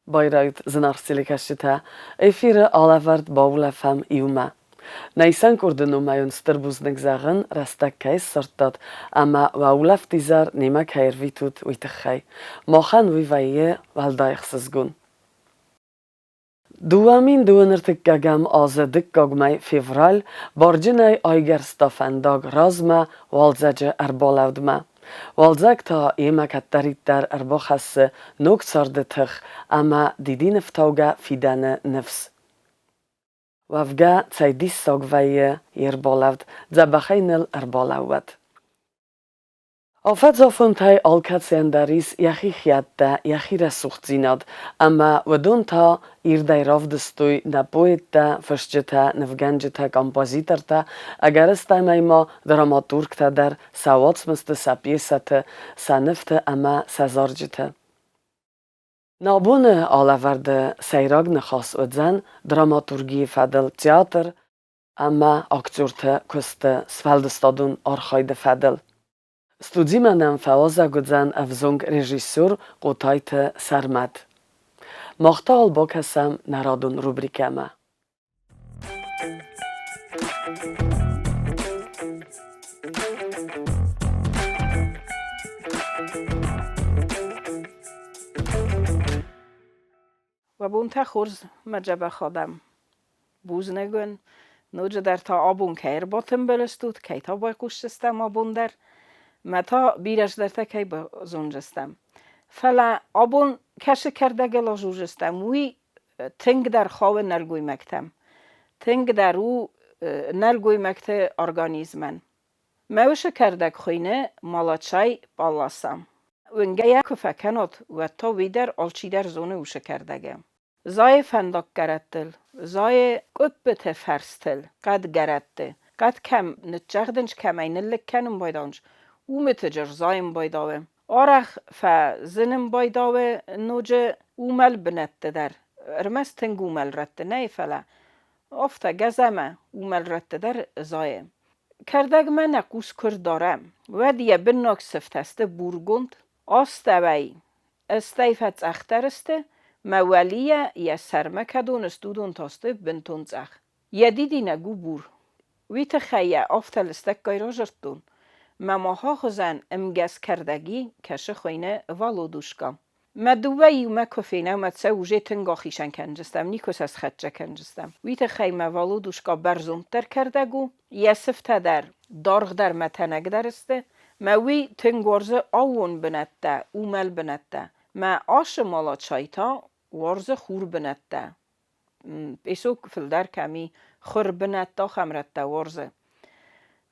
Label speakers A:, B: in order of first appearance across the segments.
A: Bayreuth znarsilikashita, efire alevert baulefem iume. Nejsen koordinumajon sterbuznek zeggen, restek keissertat, ama waulef dizar nima keirvitut uitechai. Mochen wivaye valdaichsesgun. Duamin duanertek gagam az dikkagmai fevral, barginai aigerstafendag razma, walzege erbalevdme. Walzeg ta émeket teritter erbachasse, nogtsardetich, ama didinftauga fidene nefs. Wavga tsai dissagvaye yerbalevd, zabacheinel erbalewet. Alfedzafontai alkatsendaris yachichiatta yachiresuchtzinad, ama wadunta irdairavdestui na poeta, verstjeta, nevgenjeta, kompozitorta, agaresta maima dramaturgta der, sa watsmeste, sa piesete, sa nefte, ama sa zarjete. Nabune aleverde seiragne khas odzen, dramaturgie fedel theater, ama akturte kuste sveldestadun archayde fedel. Studzimanem faoza godzan avzong režisur qotajte sarmat. Mochta albokasam naradun rubrikama.
B: و بون تا خورز مجبه خادم بوز نگون نوجه در تا آبون که باتم بلستود که تا بای کشتستم آبون در متا بیرش در تا که با زونجستم فلا آبون کش کرده گلا جوجستم وی تنگ در خواه نرگوی مکتم تنگ در او نرگوی مکت ارگانیزمن موش کردک خوینه مالاتشای بالاسم ونگه یک فکنات و تا ویدر آلچی در زونه وش کردگم زای فندق گرتل زای قبت فرستل قد گرته قد کم نتجغدنش کمین لکنم بایدانش او متجر زایم بایداوه آرخ فزنم بایداوه نوجه اومل بنت در ارمس تنگ اومل رت نه فلا افتا گزمه اومل رت در زای کردگ من نقوس کرد دارم و دیه بناک سفتسته بورگوند آستوی استیفت اخترسته مولیه یه سرمکدون استودون تاسته بنتون زخ یه دیدی نگو بور ویت خیه آفتلستک گایرا جرتون مماها خزن امگز کردگی کش خوینه والو دوشکم مدوه یومه کفینه مدسه وجه تنگا خیشن کنجستم نیکوس از خدچه کنجستم ویت خیمه والو دوشکا برزون تر کردگو یه سفته در دارغ در متنگ درسته موی تنگورزه آون بنته اومل بنته ما آش مالا چایتا ورزه خور بنته بیسوک فلدر کمی خور بنته خمرته ورزه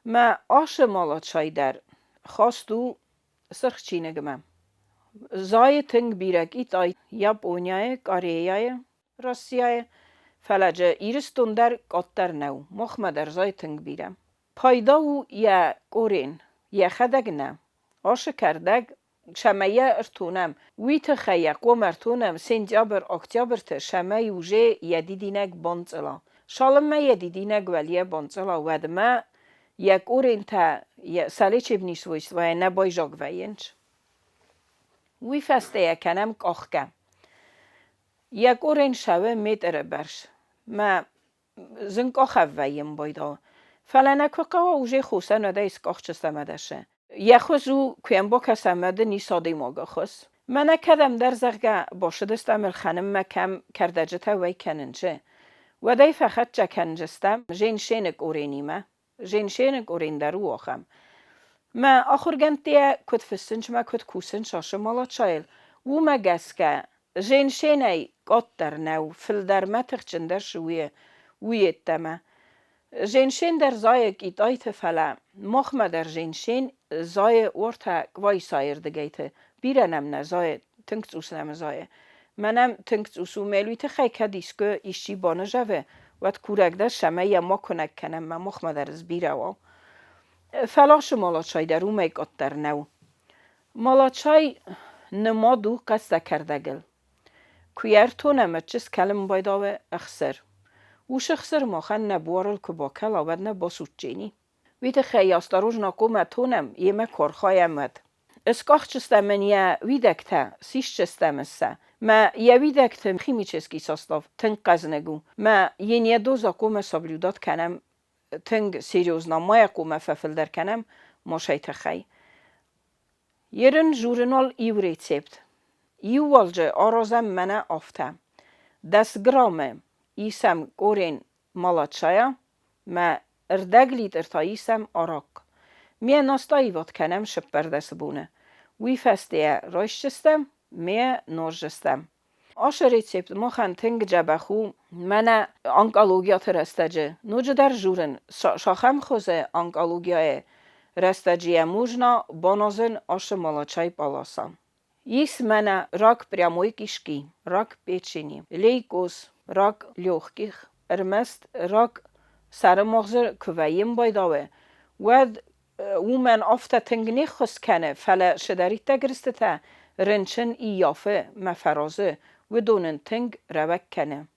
B: ما آش مالا چای در خواستو سرخ چینه گمم زای تنگ بیرک ایت آی یاب اونیای کاریای راسیای فلجه ایرستون در قطر نو مخمه در زای تنگ بیرم پایداو یا قورین یا خدگ نه آش کردگ شمایه ارتونم ویت خیق و مرتونم سنجابر اکتیابر ته شمه یوجه یدیدینگ بانزلا شالم ما یدیدینگ ولیه بانزلا ودما یک قورین تا سالی چه بنیش ویست و نبای جاگ وینج وی فسته یکنم کاخکم یک قورین شوه میتره برش ما زنگ آخو ویم بایدا فلانکو قوا اوجه خوسته نده ایس کاخ چسته مدشه یخوزو کویم با کسمده نیساده ماگا خوز من کدم در زرگه باشدستم الخنم مکم کردجتا وی کننجه و دی فقط چه کنجستم جین شینک اورینیمه جین شینک اورین درو آخم ما آخر گنتیه کد فستنج ما کد کوسن شاشه مالا چایل و ما گسکه جین شینه قط در نو فل در متخ چندر شویه ویت تمه جنشین در زای گیتایت فلا مخمه در جنشین زای ورتا وای سایر دگیت بیرنم نه زای تنگت اوسنم زای منم تنگت اوسو ملویت خی کدیس که ایشی بانه جوه وات کورک در شمه یا ما کنک کنم من مخمه در از بیره و فلاش مالاچای در اومه گات در نو مالاچای نمادو قصد کردگل کویرتو نمچس کلم بایداوه اخسر وش خسر ماخن نبوارل که با کل آود نبا سوچینی ویت خیاست روز ناکومه تونم یه کارخای امد اسکاخ چستم من یه ویدکتا سیش چستم اسه ما явидектем химический состав тынг казнегу. ما ینی دوزا کوم соблюдат کنم тынг серьезно моя کوم фафилдер کنم ماشایت خی. Yerın jurnal iw recept. Iwalca arazem mene afte. Desgrame isem gorin malatşaya me erdeglit irtayisem arak. Mie nastayvat kenem şıpperdesibune. Wî festeye raşçistem, mie norjistem. Aşı recept moxen tıng cebexu mene ankalogiyat restece. Nucu der jurun şaxem xoze ankalogiyaya resteciye mujna banazın aşı malaçay palasam. Есть мене рак прямой кишки, рак печени, лейкоз, рак легких, эрмест рак سرمغز كويم بايداوه ود ومن افتا تنگنی خس کنه فلا شداری تگرسته رنچن ایافه مفرازه و دونن تنگ روک کنه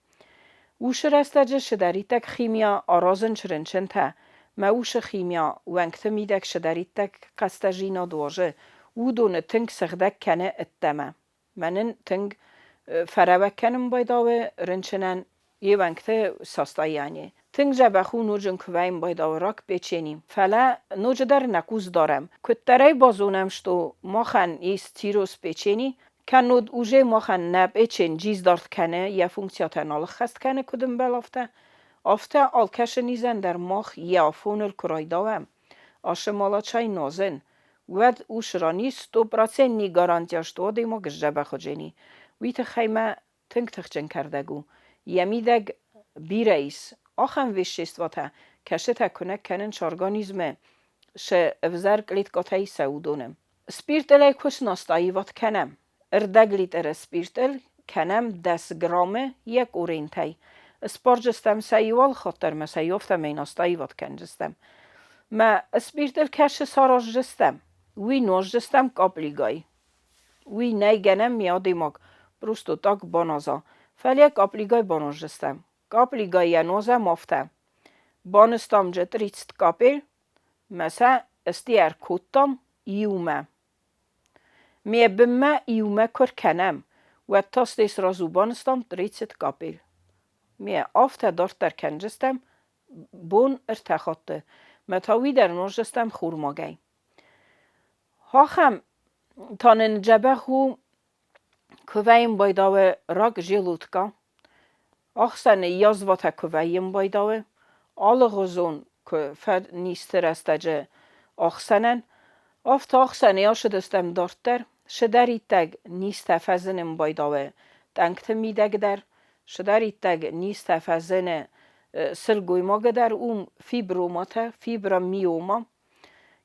B: وش رستجه شداری تک خیمیا آرازن چرنچن تا موش خیمیا ونکت میدک شداری تک قستجینا دواجه و دون تنگ سخدک کنه اتمه منن تنگ فروک کنم بايداوه رنچنن یه ونکت ساستایانه تنگ جبخو نوجن کویم باید آوراک بچینیم. فعلا نوج در نکوز دارم. کتره بازونم شتو ماخن ایست تیروس بچینی که نود اوجه ماخن نب اچین جیز دارد کنه یا فونکسیات نالخ خست کنه کدوم بلافته. آفته آلکش نیزن در ماخ یا فونر کرای داوم. آشه مالا چای نازن. ود اوش رانی 100% نی گارانتیاش تو دیمو گش جبخو جنی. ویت خیمه تنگ تخچن کردگو. یمیدگ بیرئیس. آخم ویشیست واته کشه تکنک کنن شارگانیزمه شه افزر گلیت گاتایی سعودونم. سپیرتل کش ناستایی وات کنم. اردگلیت ار سپیرتل کنم 10 گرامه یک اورینتای. سپارجستم سیوال خاطر ما سیافتم این ناستایی وات کنجستم. ما سپیرتل کشه ساراج جستم. وی نوش جستم کابلیگای. وی نیگنم میادی مگ پروستو تاک بانازا. فلیک کابلیگای باناج جستم. Kapliga noza mofte. Banestam jetritst kapil, mesa estier kuttam iume. Mie bimme iume korkenem, و tastis razu banestam tritsit kapil. Mie afte darter kenjestem, bon ارتخاته. متاوی در نوجستم خورماگی. هاخم تانن جبه خو کویم بایداوه راک جلوتکا. آخسن یازوات کویم بایداوه آل غزون که فد نیستر استجه آخسنن آفت آخسن یا شدستم دارتر شدری تگ نیست فزنم بایداوه تنگت میدگ در شدری تگ نیست فزن سرگوی ما گدر فیبروماته فیبرامیوما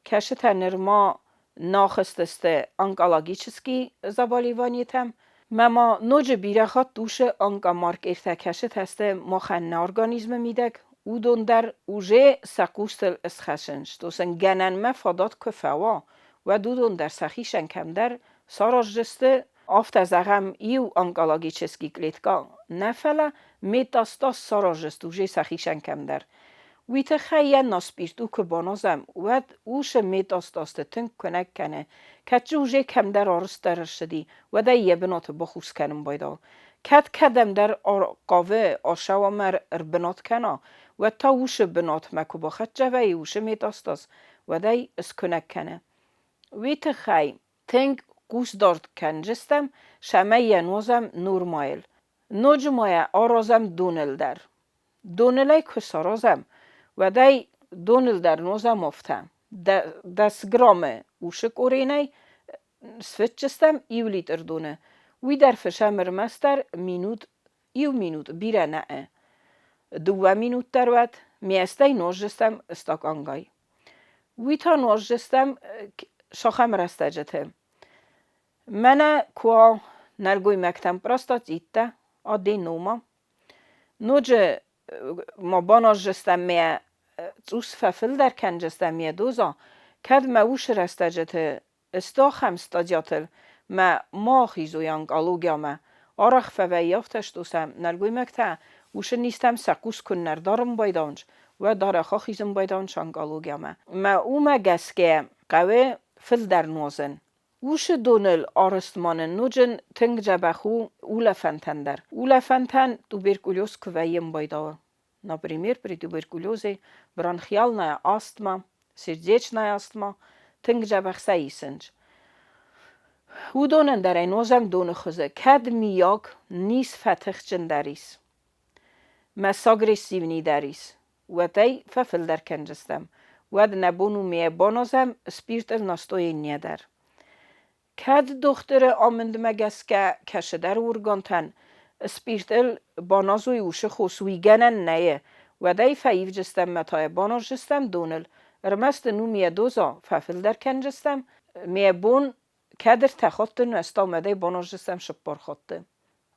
B: کشت نرما ناخستسته انکالاگیچسکی زبالیوانیتم مما نوج بیرخات دوش آنگا مارک ارتکشه تسته مخن ارگانیزم میدک او دون در اوژه سکوستل اسخشنش دوسن گنن مفادات کفوا و دون در سخیشن کم در ساراج جسته آفت زغم ایو آنگالاگی چسکی کلیتکا نفله میتاستاس ساراج جست اوژه سخیشن کم در ویت خیه ناسپیرتو که بانازم ود اوش میتاستاست تنگ کنک کنه کچ اوژه کم در آرست در شدی و ده یه بنات بخوز کنم بایدا کت کدم در قاوه آشوا مر بنات کنه و تا اوش بنات مکو بخد جوه اوش میتاستاست و ده اس کنک کنه ویت خی تنگ گوش دارد کنجستم شمه یه نوزم نورمایل نوجمایه آرازم دونل در دونلای کسارازم و دای دونل در نوزم افتم 10 گرامه اوشک اورینای سفتچستم ایو لیتر دونه وی در فشمر مستر ایو مینوت بیره نه 2 مینوت در ود میستای نوجستم استاکانگای وی تا نوجستم شاخم رستجته منه کوا نرگوی مکتم پراستات ایته آدی نوما نوجه ما باناج جستم میه اوس ففل در کن جستم میه دوزا کد ما اوش رستجته استاخم ستادیاتل ما خیزویانگ آلوگیا ما آرخ فوی یافتش دوستم نرگوی مکته اوش نیستم سکوس کن نردارم بایدانج و داره خیزم بایدانج انگ آلوگیا ما او ما گسکه قوه فل در نوزن وش دونل آرستمان نوجن تنگ جبخو اولا فنتندر. اولا فنتن توبرکولوز کویم بایداوه. Например, при туберкулезе бронхиальная астма, сердечная астма, тынг жабахсаисынж. Удонен در اینوزم دون خوزه کد میاگ نیس فتخ جندریس. مساگریسیونی دریس. و دی ففل در کنجستم. ود نبونو میه بانازم سپیرت نستوی نیدر. کد دختر آمند مگس که کشه در ورگانتن سپیرتل بانازوی اوشه خوصوی گنن نیه و دی فایف جستم متای باناز جستم دونل رمست نو میه دوزا ففل در کن جستم میه بون کدر تخطن و استامده باناز جستم شپار خطه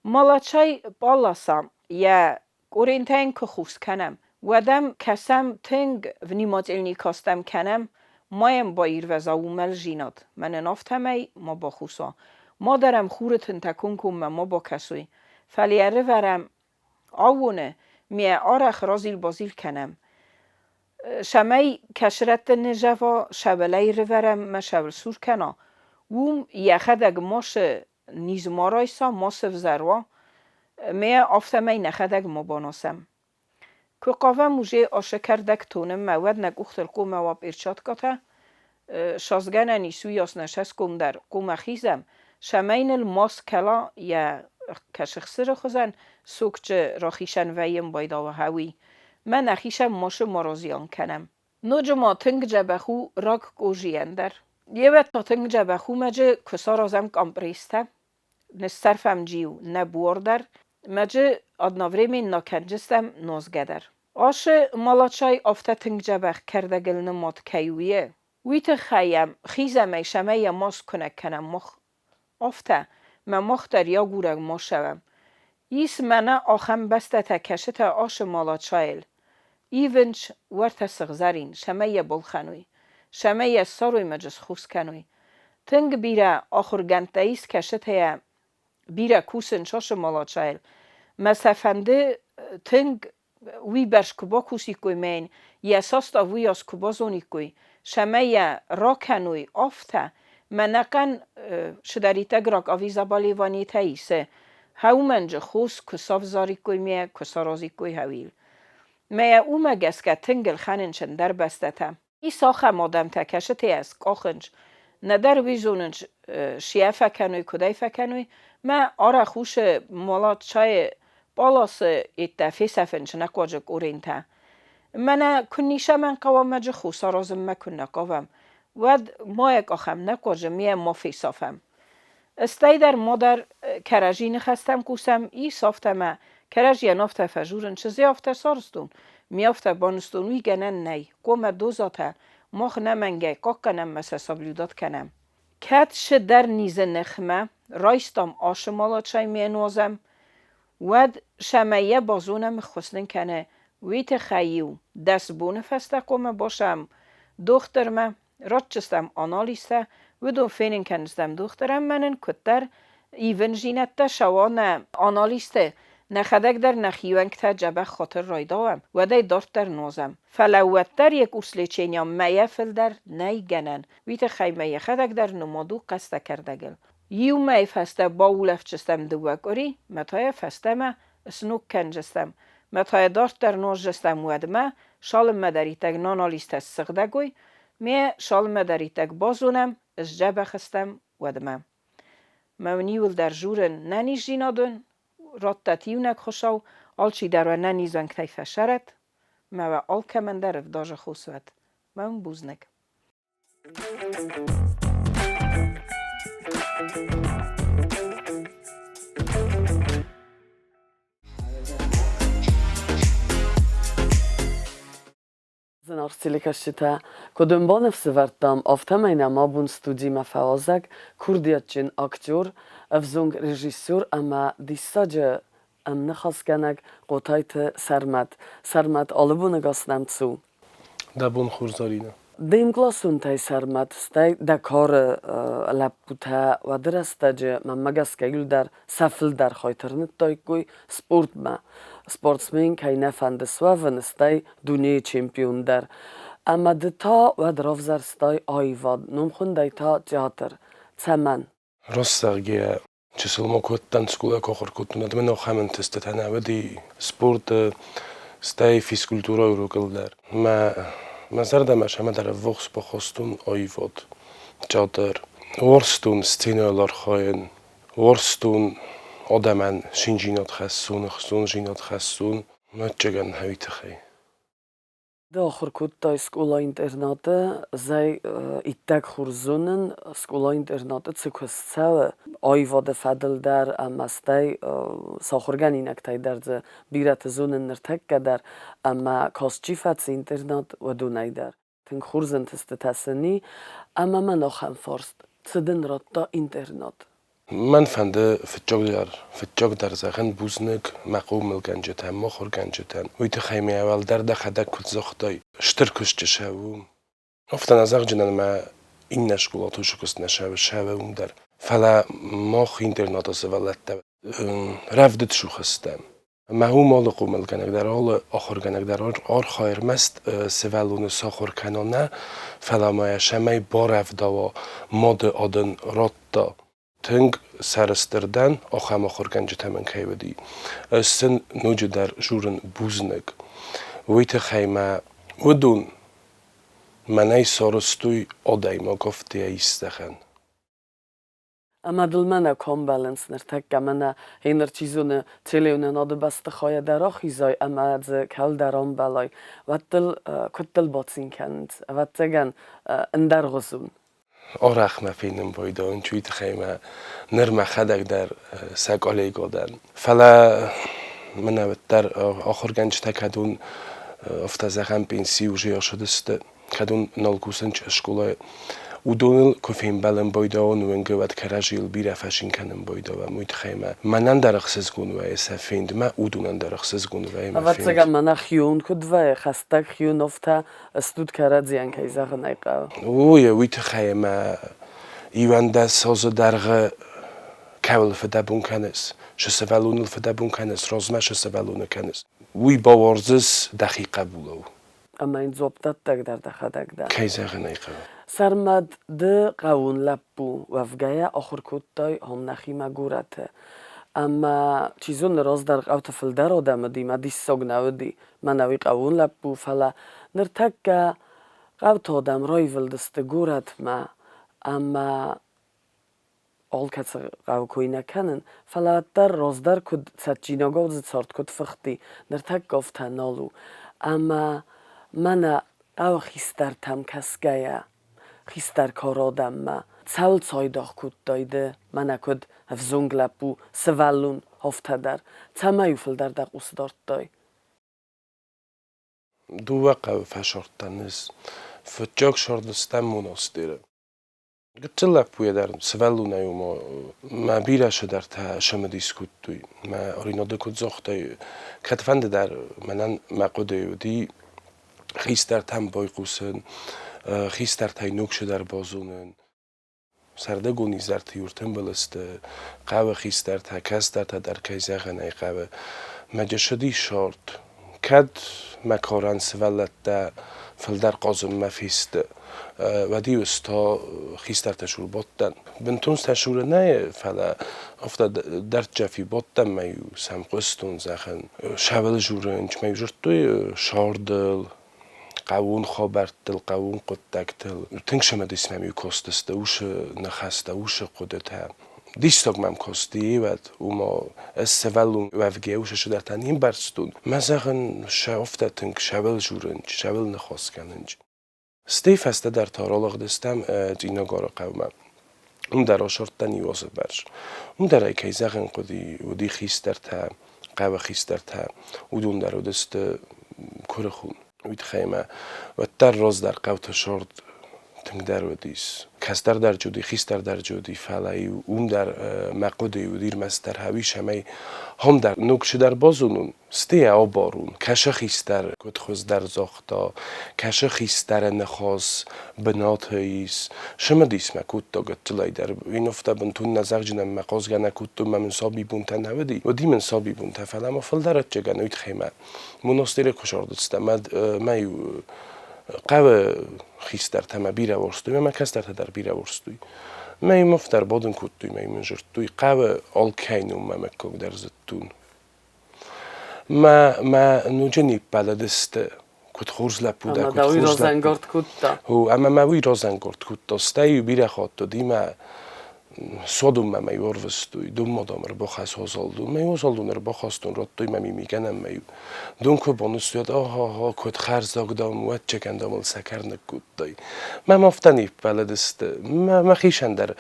B: مالاچای بالاسم یا اورینتین که خوص کنم و دم کسم تنگ ونیمات النی کاستم کنم مایم با ایروزا و مل جیناد من نافتمه ما با خوصا ما درم خورتن تکون کم ما با کسوی فلیاره ورم آوونه میه آرخ رازیل بازیل کنم شمی کشرت نجوا شبلی رو ورم ما شبل سور کنا ووم یخدگ ماش نیز مارایسا ماسف زروا میه آفتمه نخدگ ما باناسم که قاوه موجه آشکردک تونم مواد نگ اختل قوم واب ارشاد کتا شازگن نیسوی یاس نشست کم در قوم خیزم شمین الماس کلا یا کشخصر خوزن سوکچ راخیشن ویم بایدا و هاوی من نخیشم ماش مرازیان کنم نوج ما تنگ جبخو راک گوژین در یه وقت تا تنگ جبخو مجه کسا رازم کامپریسته نسترفم جیو نبور در مجه آدناوری من ناکنجستم نازگدر آش مالاچای آفته تنگ جبخ کرده گلن مات کیویه ویت خیم خیزم شمه ماس کنک کنم مخ آفته من مخ در یا گورگ ما شوم ایس منه آخم بسته تکشت آش مالاچایل ایونچ ورت سغزرین شمه بلخنوی شمه ساروی مجس خوز کنوی تنگ بیره آخر گنته ایس کشت بیره کوسن شاش مالاچایل مسافنده تنگ وی برش کبا کوسی کوی مین یا ساستا وی از کبا زونی کوی شمه را کنوی آفته منقن شدریتا گراک آویزا بالیوانی تاییسه هاو منج خوز کساف زاری کوی میه کسارازی کوی هاویل میه او مگس که تنگل خاننشن در بسته تم ای ساخه مادم تکشتی از کاخنج ندر ویزوننج شیه فکنوی کدای فکنوی ما آره خوش مالات چای بالاس ایتفی سفنش نکواجک اورینتا من کنیشه من قوام مجه خوصا رازم مکن نقاوم ود مایک آخم نکواجه میه مافی صافم استی در مادر کرجی نخستم کوسم ای صافتم کرجی نافت فجورن چزی آفته سارستون میافته بانستون وی گنن نی قوم دوزاته ماخ نمنگه قاق کنم مسا سابلیودات کنم کت در نیزه نخمه رایستم آش مالا چای می نوازم ود شمعیه بازونم خسنن کنه ویت خیو دست بونه فسته قوم باشم دخترم راتچستم آنالیسته و دو فینن کنستم دخترم منن کتر ایون جینت شوانه آنالیسته نخدک در نخیوانک تا جبه خاطر رایداوم و دی دارت در نوزم فلوتر یک اصلی چینیام میه فل در نی گنن ویت خیمه خدک در نمادو قصد کردگل یو می فسته با اولف چستم دوگاری متای فسته ما سنوک کنجستم متای دارت در نوز جستم ودمه شال مدریتک نانالیست سغدگوی می شال مدریتک بازونم از جبه خستم ودمه مونیول در جورن ننی جینادون راتتیونک خوشاو آلچی در و ننیزن کتی فشرت ما و آل کمن در افداج خوصوت من بوزنک
A: Zan arsilikashita kodumbanef severtam aftemejna mabun studima fałazek kurdiatchin aktor evzung rejissor ama disaje nechaskenek qotayte sermet alibune gasnem zu.
C: دبون خورزارینه
A: Dim glasun tay sermet stay dekar laputa و درسته من مگس در سفل در خاطرنت دایگوی سپورت ما سپورتسمن که نفند سوون ستی دنیای چمپیون در اما دتا و درافزر ستی آیواد نمخون دیتا تیاتر Цаман.
C: Россагия число коттан скула кохор коттунад мен охамын тестетана веди спорт стай физкультура урокилдар. ما زردم شما در وقت با خواستون آیواد جادر ورستون ستینالار خواهن ورستون آدمان شینجینات خستون خستون جینات خستون متجگن هویت خی
A: De achterkut skola internate zij itak khurzunen skola internate tsukustsave ayvade fadel dar amastay sakhurgan inaktay dar ze birat zunen nertek kadar amma koschifats internat wadunay dar tin khurzen testasni amma man okham forst tsden rotta internat
C: من فنده فتجار در زخن بوزنک مقوم الگنجتن مخور گنجتن ویت خیمی اول در دخده کت زختای شترکش جشوم افتن از جنن ما این نشکلاتو شکست شوم در فلا ماخ اینترنت از ولد رفدت شو خستم ما هو مال قوم الگنگ در حال آخر گنگ در آر خایر مست سوالون ساخر کنانه فلا ما شمی بارفدا و ماد آدن راتا تنگ سرستردن آخام آخر گنج تمن کیودی سن نوج در جورن بوزنگ ویت خیمه ودون منای سارستوی آدای ما گفته ایستخن
A: اما دل منه کام بالانس نرتک منه هینر چیزونه تلیونه ناده بسته خواهی در آخیزای اما از کل درام بلای و دل کتل باتسین کند و تگن اندر غزون
C: آرخ مفینم بایدان چویت خیمه نرمه خدک در سگالی گادن فلا من در آخر گنج تکدون افتازخم پنسی و جیا شدست کدون نالگوسنج اشکولای ودونل کفیم بلن بایدان و انگوت کراجیل بیره فشین کنم بایدا و مویت خیمه منن در اخسز گون و ایسا فیند ما ودونن در اخسز گون و ایما
A: فیند وقت من خیون کد و خستک خیون افتا استود کرادزیان که ایزاق نیقا
C: اوه ویت خیمه ایوان ده ساز درغ کول فدبون کنس شسوالون الفدبون کنس رازمه شسوالون کنس وی باورزس دقیقه بولو
A: اما این زبطت دک در دخدک در
C: که ایزاق نیقا
A: سرمد ده قاون لبو وفگایا آخر کتای هم نخیمه گورته اما چیزون راز در قوت فلدر آدم دی ما دیس ساگ نودی من اوی قاون لبو فلا نرتک قوت آدم رای ولدست گورت ما اما آل کس قو کوی نکنن فلا در راز در کد سجینا گوز سارت کد فختی نرتک گفت نالو اما من قو خیستر تم کس گیا خیستر کار آدم ما چل سایداخ کد دایده من کد هفزونگ لبو سوالون هفته در چمه یوفل در دقوس دارت دای
C: دو وقع فشارتنیز فتجاک شاردستم مناستیره گتل لبوی در سوالون ایوما ما بیرش در تا شما دیسکوت دوی ما آریناده کد زاخته کتفند در منن مقوده یودی خیستر تم بای قوسن خیستر تای نوکش در بازونن سرده گونی زرت یورتن بلسته قوه خیستر تا کس در تا در کیزاغن ای قوه مجشدی شارد کد مکارن سوالت دا فلدر قازم مفیست و دیوست تا خیستر تشور بودن بنتونس تشور نه فلا افتاد درد جفی بودن میو سمقستون زخن شول جورنج میو جرتوی شاردل قاون خابرتل قاون قدکتل تنگ شما دیسم میو کستسته اوش نخسته اوش قدته دیستاگ مم کاستی و اوما استوالون وفگه اوش شده تنیم برستون مزاقن شافته تنگ شول جورنج شول نخواست کننج ستیف هسته در تارالاغ دستم دینا گارا قومم اون در آشارتن یوازه برش اون در ایکی زغن قدی و دی خیستر تا قوه خیستر تا و دون در دست کره خون وید خیمه و در راز در قوت شارد تنگ در و دیس کس در جودی خیستر در جودی فعلی و اون در مقودی و دیر مستر هویش همه هم در نکش در بازونون ستی آبارون کش خیستر کد خوز در زاختا کش خیستر نخواست بنات هیس شما دیس مکود تا گتلای در این افته بنتون نزاق جنم مقاز گنه کود تو من سابی بونتا نودی و دی من سابی بونتا فعلا ما فل درت جگن وید خیمه مناستیر کشاردستم میو قوه خیستر تما بیره ورستوی من کس در بیره ورستوی ما مفتر بادن کتوی ما منجرتوی قو آل کینو ما مکگ در زتون ما نوجنی بلدست کت خورز لپو در
A: اما
C: کت
A: داوی
C: خورز لپو
A: روزنگارد کتا
C: هو اما ما وی روزنگارد کت استای بیره خاطر دیما صدوم ما میوروستوی دوم مادامر با خاص هزالدون میوزالدونر با خواستون راتوی ما میگنم میو دون که بانستویاد ها کد خرز داغدام و چکندامل سکر نکودای ما مفتنی بلدست ما خیشن در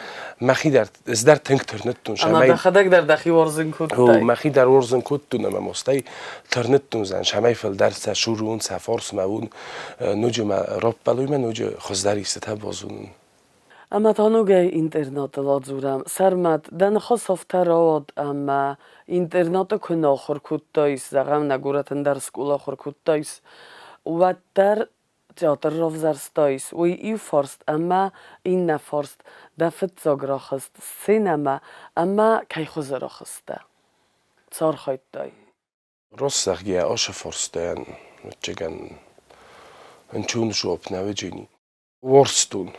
C: مخی در از در تنگترنتون
A: اما
C: شمای
A: دخدک در دخی ورزن
C: هو
A: کتا
C: مخی در ورزن کودتون ما مستی ترنتون زن شمای فل در سشورون سفارس ماون نوج ما راب بلوی من نوج خزداری سته بازون
A: اما تانوگه اینترنت لازورم سرمت دن خاص افتراد اما اینترنت که ناخر کتایس زغم نگورتن در سکول آخر کتایس و در تئاتر رفزرستایس و ایو فارست اما این نفارست دفت زاگراخست سینما اما کی خوز راخسته صار خواهد دای
C: راست گیه آش فرستن چگن انچون شوب نوجینی ورستون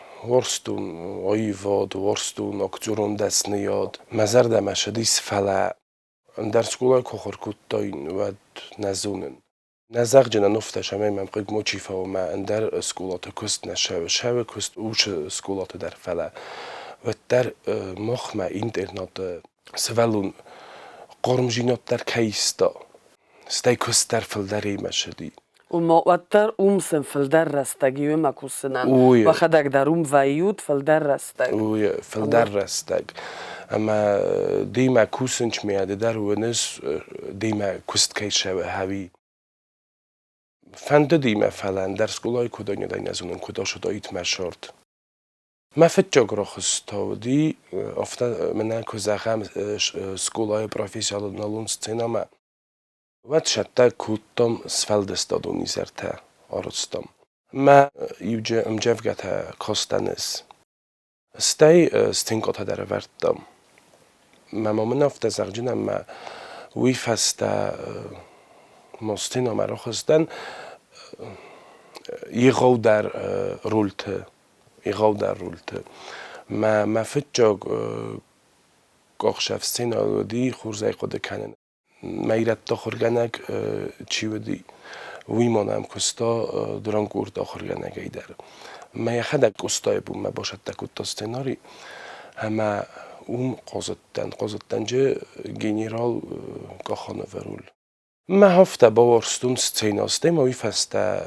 C: آیواد ورستون اکتورون دست نیاد مزر دمشدیس فلا در سکولای کخور کتاین و نزونن نزاق جنا نفتش همه من قیق موچیفه و ما در سکولات کست نشوه شوه کست اوش سکولات در فلا و در مخمه اینترنت سوالون قرمجینات در کیستا ستی کست در فلدری مشدی
A: و واتر اومسن فلدر رستگی و مکوسنن
C: اوی.
A: و خدک در اوم ویود فلدر رستگ
C: و فلدر رستگ اما دیما کوسنچ میاده در ونس دیما کست کی شوه هوی فند دیما فلان در سکولای کدانی دای نزونن کدا شد ایت مشارد ما فت جغرافستو دی افتا من کزاخم سکولای پروفیسیونال نالون سینما و شتا کودم سفلدستادونی زرته آرستم ما یوجه امجفگت کاستنس ستی ستینگاتا در وردم ما من افت زغجنم ما وی فستا مستینا مرا خستن یغو در رولت ما فت جاگ قاخشفستینا دی خورزای قد کنن میرت داخرگنگ چی ودی وی مانم کستا درانگور داخرگنگ ایدر ما یخدک استای بوم ما باشد تکوت استناری اما قازدن جه گنرال گاخانه ورول ما هفته باورستون سценاسته ما وی فسته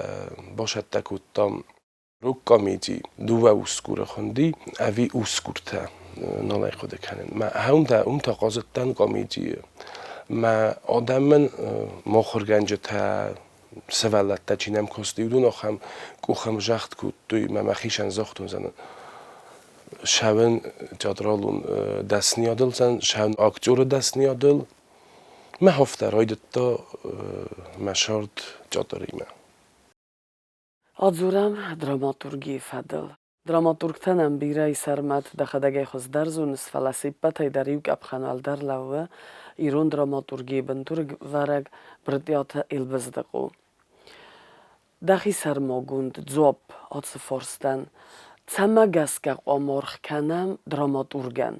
C: باشد تکوتام رو کامیدی دو اسکور خوندی اوی اسکورته نالای خود کنن ما هم تا قازدن کامیدی ما آدمن مخورگنج تا سوالت تا چینم کستی و نخم کوخم جخت کود توی ما مخیشن زختون زنن شون تئاترالون دست نیادل زن شون اکتور دست نیادل ما هفته رایدت تا مشارد تئاتریمه
A: آزورم دراماتورگی فدل دراماتورگ تنم بیرای سرمت دخدگه خوز درزونس فلسیبت های دریوگ ابخانال در لوه ایرون دراماتورگی بنتورگ ورگ بردیات البزدقو دخی سرماگوند زوب آتس فورستن تما گسگق آمارخ کنم دراماتورگن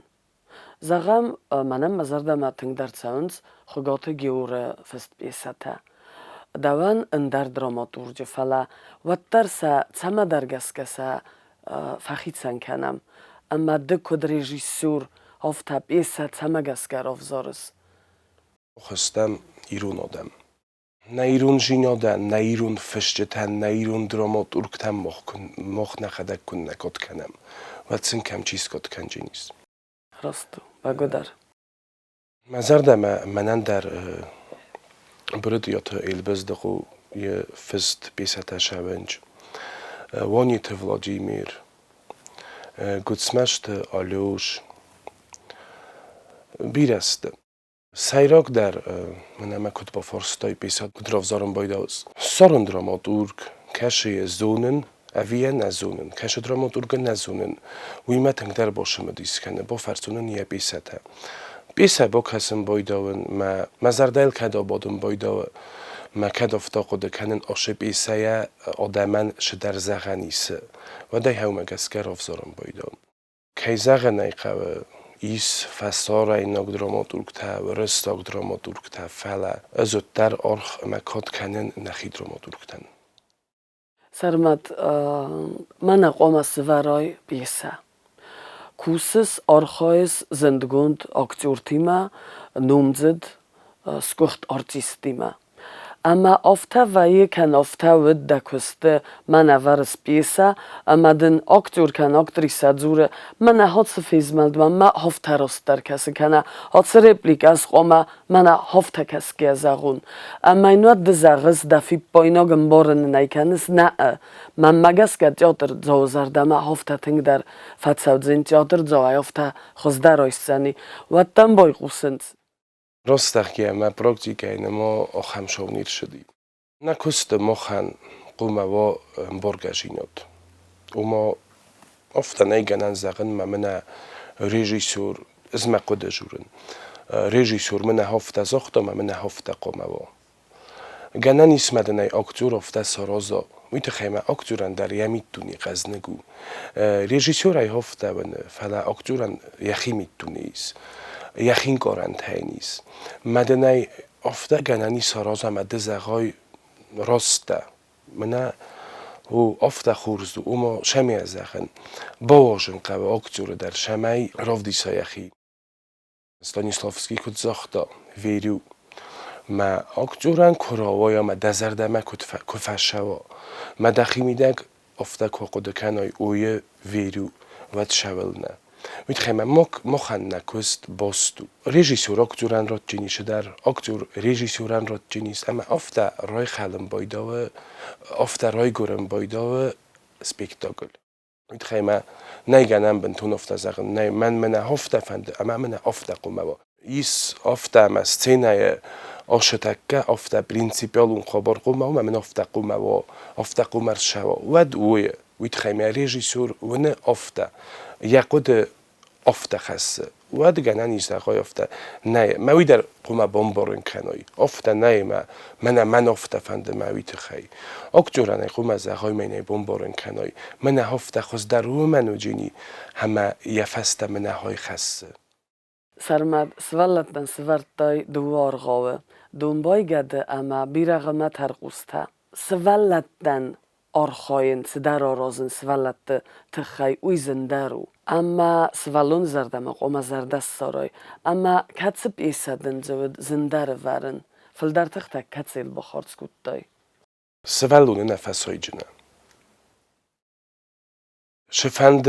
A: زغم منم مزردم تنگ در تساونز خگات گیور فست بیسته دوان اندر دراماتورج فلا و ترسا تما درگسکسا فخید سن کنم اما دکد رژیسور هفته بیسته تما گسگر افزارس
C: خستم ایرون آدم نه ایرون جینادن نه ایرون فشتتن نه ایرون دراماتورگتن مخ نخدک کن نکات کنم و تسن کم چیز کات کنجینیست
A: راستو بگو در
C: مزردم منن در بردیات البزدقو یه فست بیسته شونج وانیت ولادیمیر گوتسمشت آلوش بیرست سایراک در من مکت با فارستای بیسات درافزارم بایداز سارن دراماتورگ کشی زونن اویه نزونن کش دراماتورگ نزونن ویمه تنگ در باشم دیس کنه با فرسونن یه بیسته بیسته با کسیم بایداون ما زردیل کد آبادم بایداون ما کد افتاقه کنن آشه بیسته آدمن شدر زغنیسه و ده همه گسگر افزارم بایداون kejzagene qava is fasara inog dramaturgta و رستاق dramaturgta fela azottar orx makot kanen naxi dramaturgtan.
A: Sarmat mana qomas varای بیسا. کوسس آرخایس زندگوند اکتورتیما نومزد سکوخت آرتیستیما. اما آفتا وایی کن آفتا ود دکسته من ورس بیسا اما دن اکتور کن اکتریسا زوره من هات سفیزملد ما هفته راست در کسی کنه هات سرپلیک از قوما من هفته کس که زغون اما اینو دزغز دفی پاینا گمبارن نیکنس نه من مگس که تیاتر زوزرده ما هفته تنگ در فتسود زین تیاتر زوای هفته خزده رایستانی و تن بای قوسند
C: راستخ که ما پراکتیکه ما آخم شونیر شدی. نکست ما خان قوم و برگشینات. و ما افتن ایگنن زغن من رژیسور از ما قد جورن. رژیسور من هفته زختا من هفته قوم و. گنن اسم دنای اکتور هفته سرازا. میتخیم اکتوران در یمیتونی قزنگو. رژیسور ای هفته بنه فلا اکتوران یخی میتونیست. یخین کارند هنیز. مدنی افته گنانی سرازا مده زغای راسته. منه و افته خورزدو اما شمی از زغن باوشن قوه اکتور در شمی رافدی سایخی. ستانیسلافسکی کد زختا ویرو. ما اکتوران کراوایا ما دزردمه کفشوا. ما دخی میدگ افته که قدکنای اوی ویرو و تشولنه. میتخیم مخن نکست باستو. رژیسور اکتوران راد جنیشه در اکتور رژیسوران راد جنیست اما افته رای خالم بایدا و افته رای گرم بایدا و سپیکتاکل. میتخیم نیگنم بنتون افته زغن نه من هفته فنده اما من افته قومه با. ایس افته اما سینه آشتکه افته پرینسیپیال اون خبر قومه و من افته قومه و افته قومه رشوا و دویه. میتخیم رژیسور و نه افته یکود افته خسته و دیگه نیست آقای افته نه موی در قوم بمبارن کنایی افته نه من افته فنده موی تخی اکتوران قوم از آقای من بمبارن کنایی من افته خود در رو منو جنی همه یفسته من های خسته
A: سرمد سوالتن سوارتای دوار غاوه دنبای گده اما بیرغمه ترقوسته سوالتن آرخاین سدر آرازن سوالت تخی اوی زندرو اما سوالون زردم قوم زرده سارای اما کتسب ایسادن زود زندر ورن فلدر تخته کتسیل بخارد سکوتای
C: سوالون نفس های جنه شفند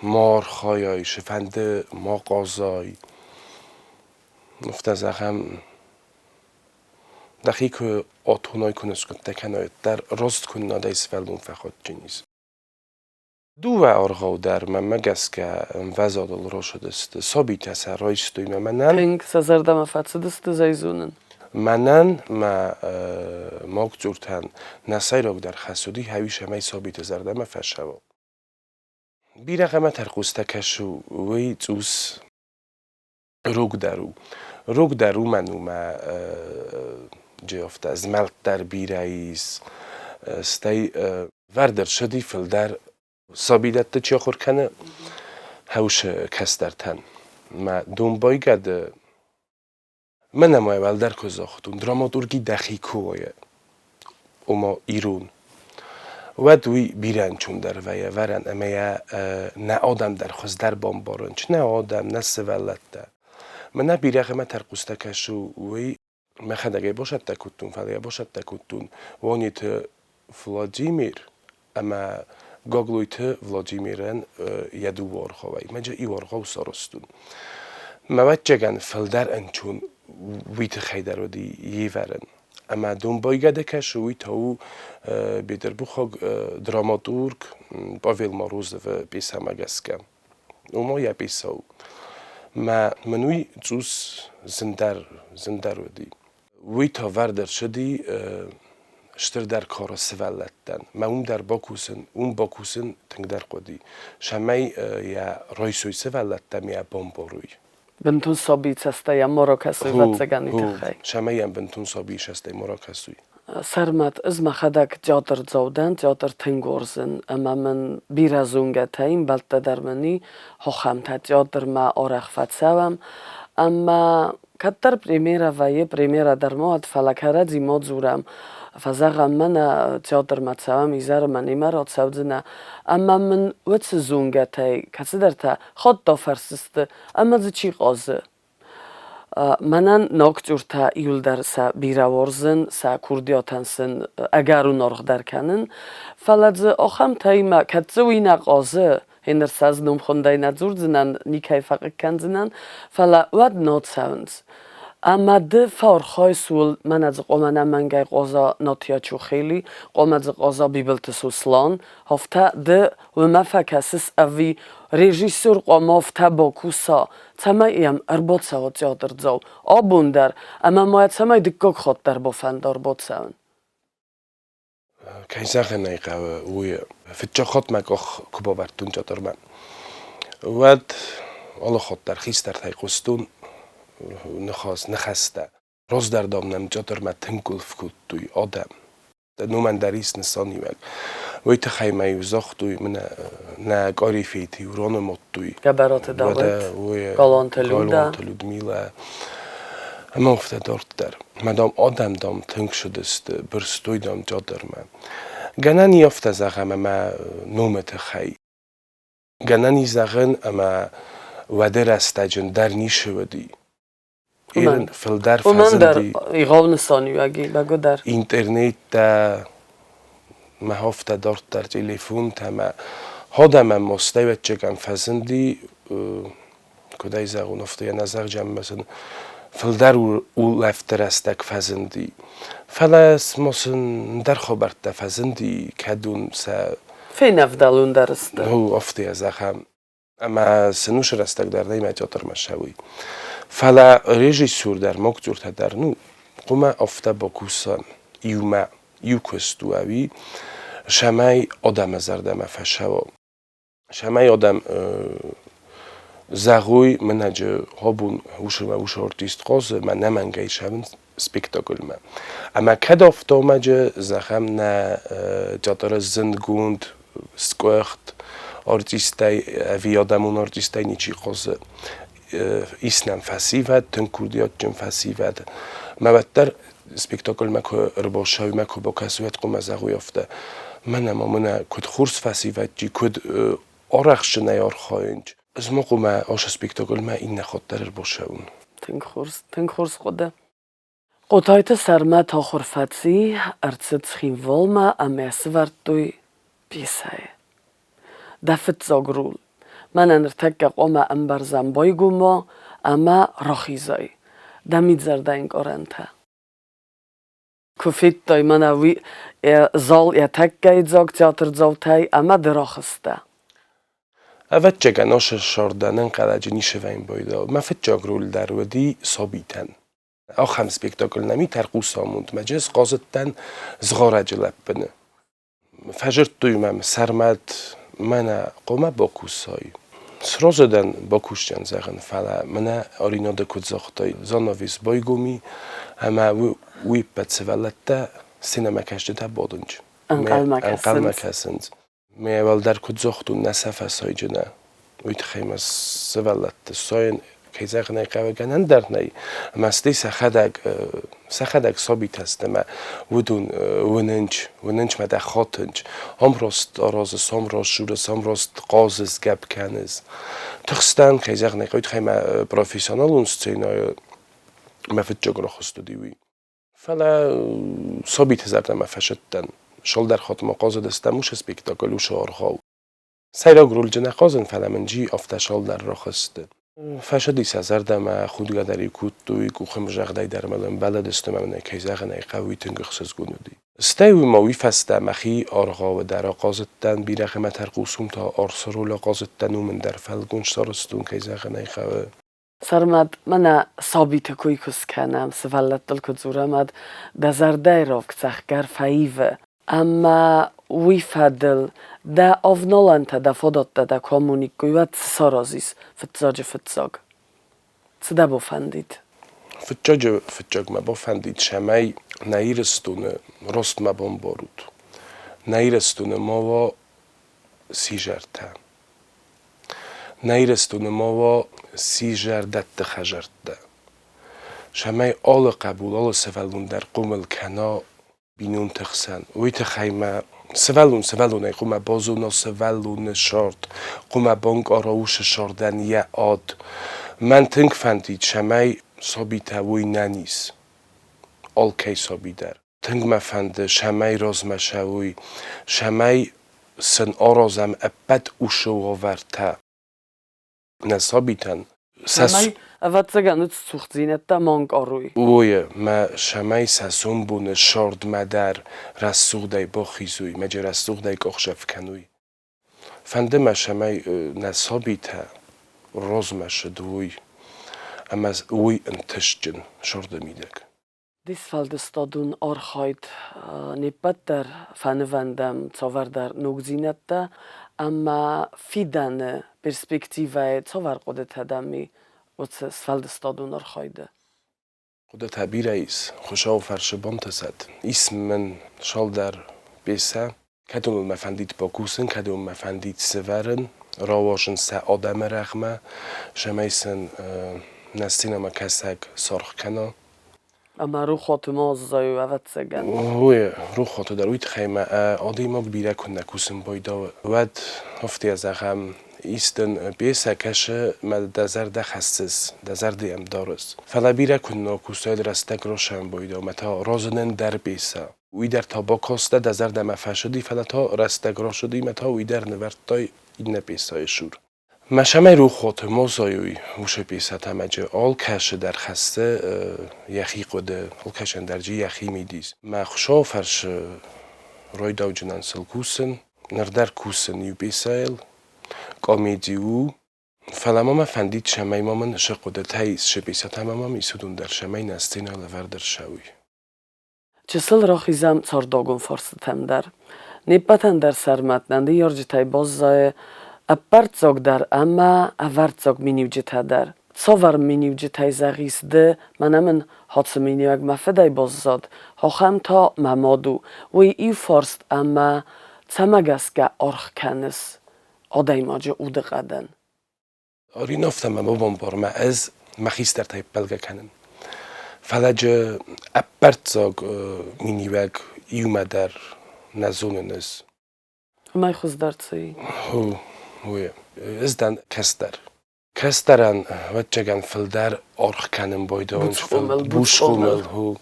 C: مارخایای شفند ماقازای نفتزخم دقیق آتونای کنست کن تکنایت در راست کن نادای سوالون فخود جنیز دو و آرغاو در من مگس که وزادل را شدست سابیت از رایستوی منن
A: پینگ سزردم فتسدست زیزونن
C: منن ما اکتورتن نسای راگ در خسودی هویش همه سابیت زردم فشوا بیرقمه ترقوسته کشو وی توس روگ درو منو ما جافت از ملت در بیراییز ستی وردر شدی فل در سابیدت چی آخر کنه هوش کس در تن ما دنبای گده من نمای ول در کزاختون دراماتورگی دقیقویه اما ایرون و دوی بیرن چون در ویه ورن اما نه آدم در خوز در بامبارن چه نه آدم نه سولت ده من نه بیرقمه ترقوسته کشو وی مخدگه باشد تکوتون فلیه باشد تکوتون وانیت فلادیمیر اما گاگلویت ولادیمیرن یدو وارخوای مجا ای وارخو سارستون موجگن فلدر انچون ویت خیدر ودی یورن اما دنبای گده کشوی تاو بیدر بخوگ دراماتورگ باویل ماروز و پیسا مگسکم اما یا پیساو ما منوی جوز زندر ودی وی تا وردر شدی شتر در کار سوالتن ما اون در باکوسن تنگ در قدی شمی یا رایسوی سوالتن یا بامباروی
A: بنتون سابیت هسته یا مراکسوی و تسگانی تخی
C: شمی هم بنتون سابیش هسته مراکسوی
A: سرمت از ما خداك تياتر زودن تياتر تنگورزن اما من بیرازونگه تایم بلده درمانی هخم تا تياتر ما آرخ فتساوم اما کتر پریمیرا و یه پریمیرا در مواد فلکره زیماد زورم فزاغم من تياتر ما تساوم ایزار من ایمارا تساودزنه اما من وچ زونگه تای کسی در تا خود دا فرسسته اما زی چی قازه منن ناکتورتا یولدر سا بیراورزن سا کوردیاتنسن اگرون آرخ درکنن فلز آخم تایما کتزوی نقازه هنر ساز نوم خونده نزوردزنن نیکای فقط کنزنن فلا ود نات ساونز اما ده فارخای سول من از قومنه منگای قازا ناتیا چو خیلی قوم از قازا بیبلت سوسلان هفته ده و مفکسس اوی رژیسور قوم هفته باکوسا تمایم ارباط سواد تیاتر زو آبون در اما ماید تمای دکاک خود در بافند ارباط سوان
C: Kan je zeggen, nee, hoe je فتش خط مك أخ كوبا برتون جاتر من ود الله خط در خیس در تای قستون نخسته روز در دامنم جاتر من تنکل فکود توی آدم در نومن دریس نسانی وگ وی تخیمه یوزاخ توی من نگاری فیتی و رانو مد توی
A: گبرات داوت گالانت
C: لودمیلا اما افته دارت در مدام آدم دام تنگ شده است برستوی دام جاتر من گنانی افته زغم اما نومت خی گنانی زغن اما ودر استجن در نیشه ودی ایرن فلدر فزندی
A: ایغاون سانی وگی بگو در
C: اینترنت تا ما هفته دارت در تلفن تا ما هادم هم مستویت چکم فزندی کدای زغون افته یا نزغ جمع مثلا فلدر او لفتر استک فزندی فلاس مثلا در خبرت فزندی کدون سا
A: فين افضلون درست
C: هو افته از هم اما سنوش رستک در نیم تیاتر مشهوی فلا رژیسور در مکتور در نو قوم افته با کوسان یوما یوکستو اوی شمای آدم زردم فشوا شمای آدم زغوی منجه هابون وش ارتیست قاز من نمنگی شون سپیکتاکل من اما کد افتا مجه زخم نه جاتر زندگوند سکوخت ارتیستی اوی آدمون ارتیستی نیچی قاز ایسنم فسیوت تنکوردیات جم فسیوت مبتر سپیکتاکل مکو رباشوی مکو با کسویت قوم زغوی افته من اما من کد خورس فسیوت جی کد آرخش نیار خواهنج از ما قوم آش سپیکتاکل ما این نخواد در رباشون
A: تنگ خورس خوده قطایت سرما تا خورفتسی ارتست خیم والما اما سورد دوی پیسای دفت زاگرول من انرتک قوم انبرزم بایگو ما اما راخیزای دمید زرده این قرنته کفیت دای من اوی زال یا تک گاید زاگ تیاتر زوتای اما دراخسته
C: اوت جگن آش شاردنن قلج نیشه و این بایدا ما فت جاگرول در ودی ثابیتن آخم سپیکتاکل نمی ترقوس آموند مجلس قازدن زغار جلب بنه فجرت دویمم سرمد من قوم باکوسای سرازدن باکوش جن زغن فلا من آرینا دکود زاختای زانویز بایگومی اما وی پت سولت سینما کشته تا بادنج انقل مکسند می اول در کود زاختون نصف سایجنه وی تخیم از سولت ساین که زغنه قوی گنن در نی مستی سخدک ثابت است ما ودون وننج مده خاطنج هم راست آراز هم راست شورس هم راست قازز گب کنز تخستان که زغنه قوی تخیم پروفیسیونال اون سینای مفت جگرا خستو دیوی فلا ثابت زرد ما فشدن شال در خاتم قازد استموش سپیکتاکل و شارخاو سیرا گرول جنه قازن فلا من جی افت شال در را خسته فشدی سازردم خودگذری کود توی کوخم جغدای در ملم بلد استمام که زغنه قوی تنگخسز گونودی استوی ماوی فسته مخی آرغا و در قازدن بیرقم ترقوسم تا آرسرول قازدن و من در فلگون سارستون که زغنه قوی
A: سرمد من ثابت کوی کس کنم سوالت دل کد زورمد دزرده را کتخگر فایوه اما وی فدل دا آفنالنت دا فدات دا کامونیک گویت سارازیس فتزاج فتزاگ چه دا بفندید؟
C: فتجاج ما بفندید شمای نیرستونه راست ما بارود نیرستونه ما و سیجرته نیرستونه ما و سیجردت خجرته شمای آل قبول آل سوالون در قومل کنا بینون تخسن ویت خیمه سوالون ای قومه بازونا سوالون شارد قومه بانک آراوش شاردن یه آد من تنگ فندید شمای سابیته وی ننیز آل کی سابیدر تنگ مفنده شمای راز مشوی شمای سن آرازم ابد اوشو آورته نسابیتن
A: شمای اوت زگانت سوخت زینت مانگ آروی
C: اوه ما شمای سسون بونه شارد مدر رسوغ دای با خیزوی مجه رسوغ دای گاخشف کنوی فنده ما شمای نسابیته راز مشدوی اما اوی انتشجن شارد میدک
A: Disfall stadun orchait nipatter fanevandam covar nugzinetta, amma fidane perspektivae covar qodet hadami sfall stadun orchaide.
C: خدا تعبیر ایس خوشا و فرش بانتسد اسم من شال در بیسه کدوم مفندید باکوسن کدوم مفندید سورن راواشن سه آدم رغمه شمیسن نستینما کسک سرخ کنا
A: Amma ruchot mozzaju evet zegen.
C: هوی رو خاطر در ویت خیمه آدی ما بیره کن نکوسم بایدا ود هفتی از اخم ایستن بیسه کشه ما دزر ده خستس دزر دیم دارست فلا بیره کن نکوسای درستک روشن بایدا متا رازنن در بیسه وی در تا با کاسته دزر دم فشدی فلا تا رستک را شدی متا وی در نورتای این بیسه شور مشمه رو خاطر موزایوی وش بیسه تمجه آل کشه در خسته یخی قده آل کشن در جی یخی میدیز مخشا فرش رای داو جنان سل کوسن نردر کوسن یو بیسایل قامیدی او فلما ما فندید شمه ما من شقده تاییز شبیسه تماما میسودون در شمه نستین لور در شوی
A: Çısıl roxizam çordogun forsıtem der. Nipatan der sermatnandi yorjitay bozzay apartzog der ama avartzog miniwjita der. Covar miniwjitay zagisdy manamen hocminiwag mafeday bozzod. Hocham to mamodu. Ui i forst ama camagaska orchkanes odaymadzie udqaden.
C: آری نفتم ما بار ما از مخیستر تایپ بلگه کنن فلج اپرتزاگ مینیوگ ایومه در نزوننز
A: Umay khuzdartsi.
C: هو ازدن کسترن وچگن فلدر آرخ کنن بایدان بوش خومل هو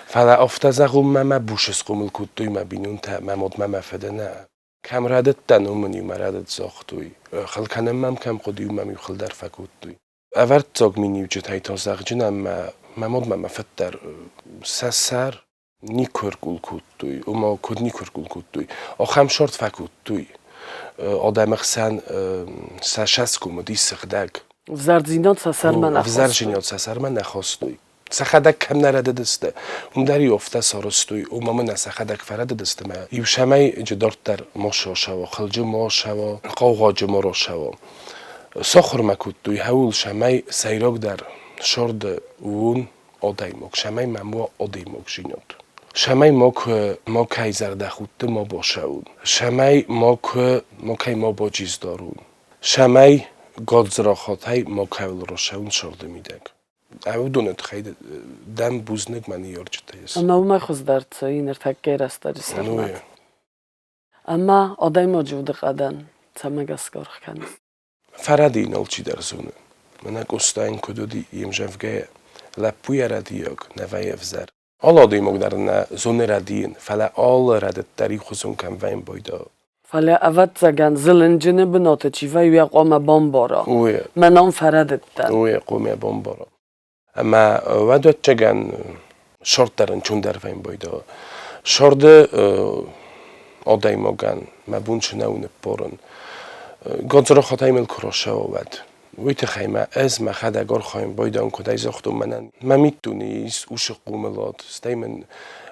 C: فلا افتزاغم ما بوشس خومل کتوی ما بینون تا مماد ما فدنه کم ردت تنومنی مرادت زاختوی خل کنم مم کم قدیو ممی خل در فکوتوی اول زاگ مینیو جتای تا زاغجن اما مماد ما فتر سسر نیکر گل کتوی و ما کد نیکر گل کتوی آخم شرط فکوتوی آدم خسن سشس کمودی سخدگ
A: Wzardzinot sasar man
C: وزرجینیات سسر من نخواستوی سخدک کم نرده دسته اون داری افته سارستوی او مامن سخدک فرده دسته ما یو شمای جدارت در ماشا شوا خلج ما شوا قوغاج ما را شوا ساخر مکود دوی هول شمای سیراک در شرد اون آدای مک شمای مموا آدای مک جینات شمای ما کی زرده خودت ما باشه اون شمای ما کی ما با جیز دارون شمای گادزراخات های ما کول را شون شرده میدک او دونت خیلی دم بوزنگ منی یارجته است.
A: Ama umay khuzdartsi nertakkay rastari
C: نوی
A: sermat. Ama odaymadzie udqaden camagaska orchkanes.
C: فردی نالچی در زونه. من اگستاین کدودی یم جفگه لپوی ردیاگ نوای افزر. آلا دیموگ در نه زونه ردین فلا آل ردت داری خزون کم ویم بایدا.
A: Fale avat zagan zilincini binote çivay ya qoma bombora.
C: اوه
A: Menan feradetten.
C: اوه قومی بامبارا. اما ودوت چگن شرط درن چون در ویم بایدا. شرط آدای مگن مبون چنونه پرن. گذر خدای مل کراشه آورد. ویت خیمه از مخد اگر خواهیم بایدان کدای زختم منن ممیتونیست اوش قوملات استیمن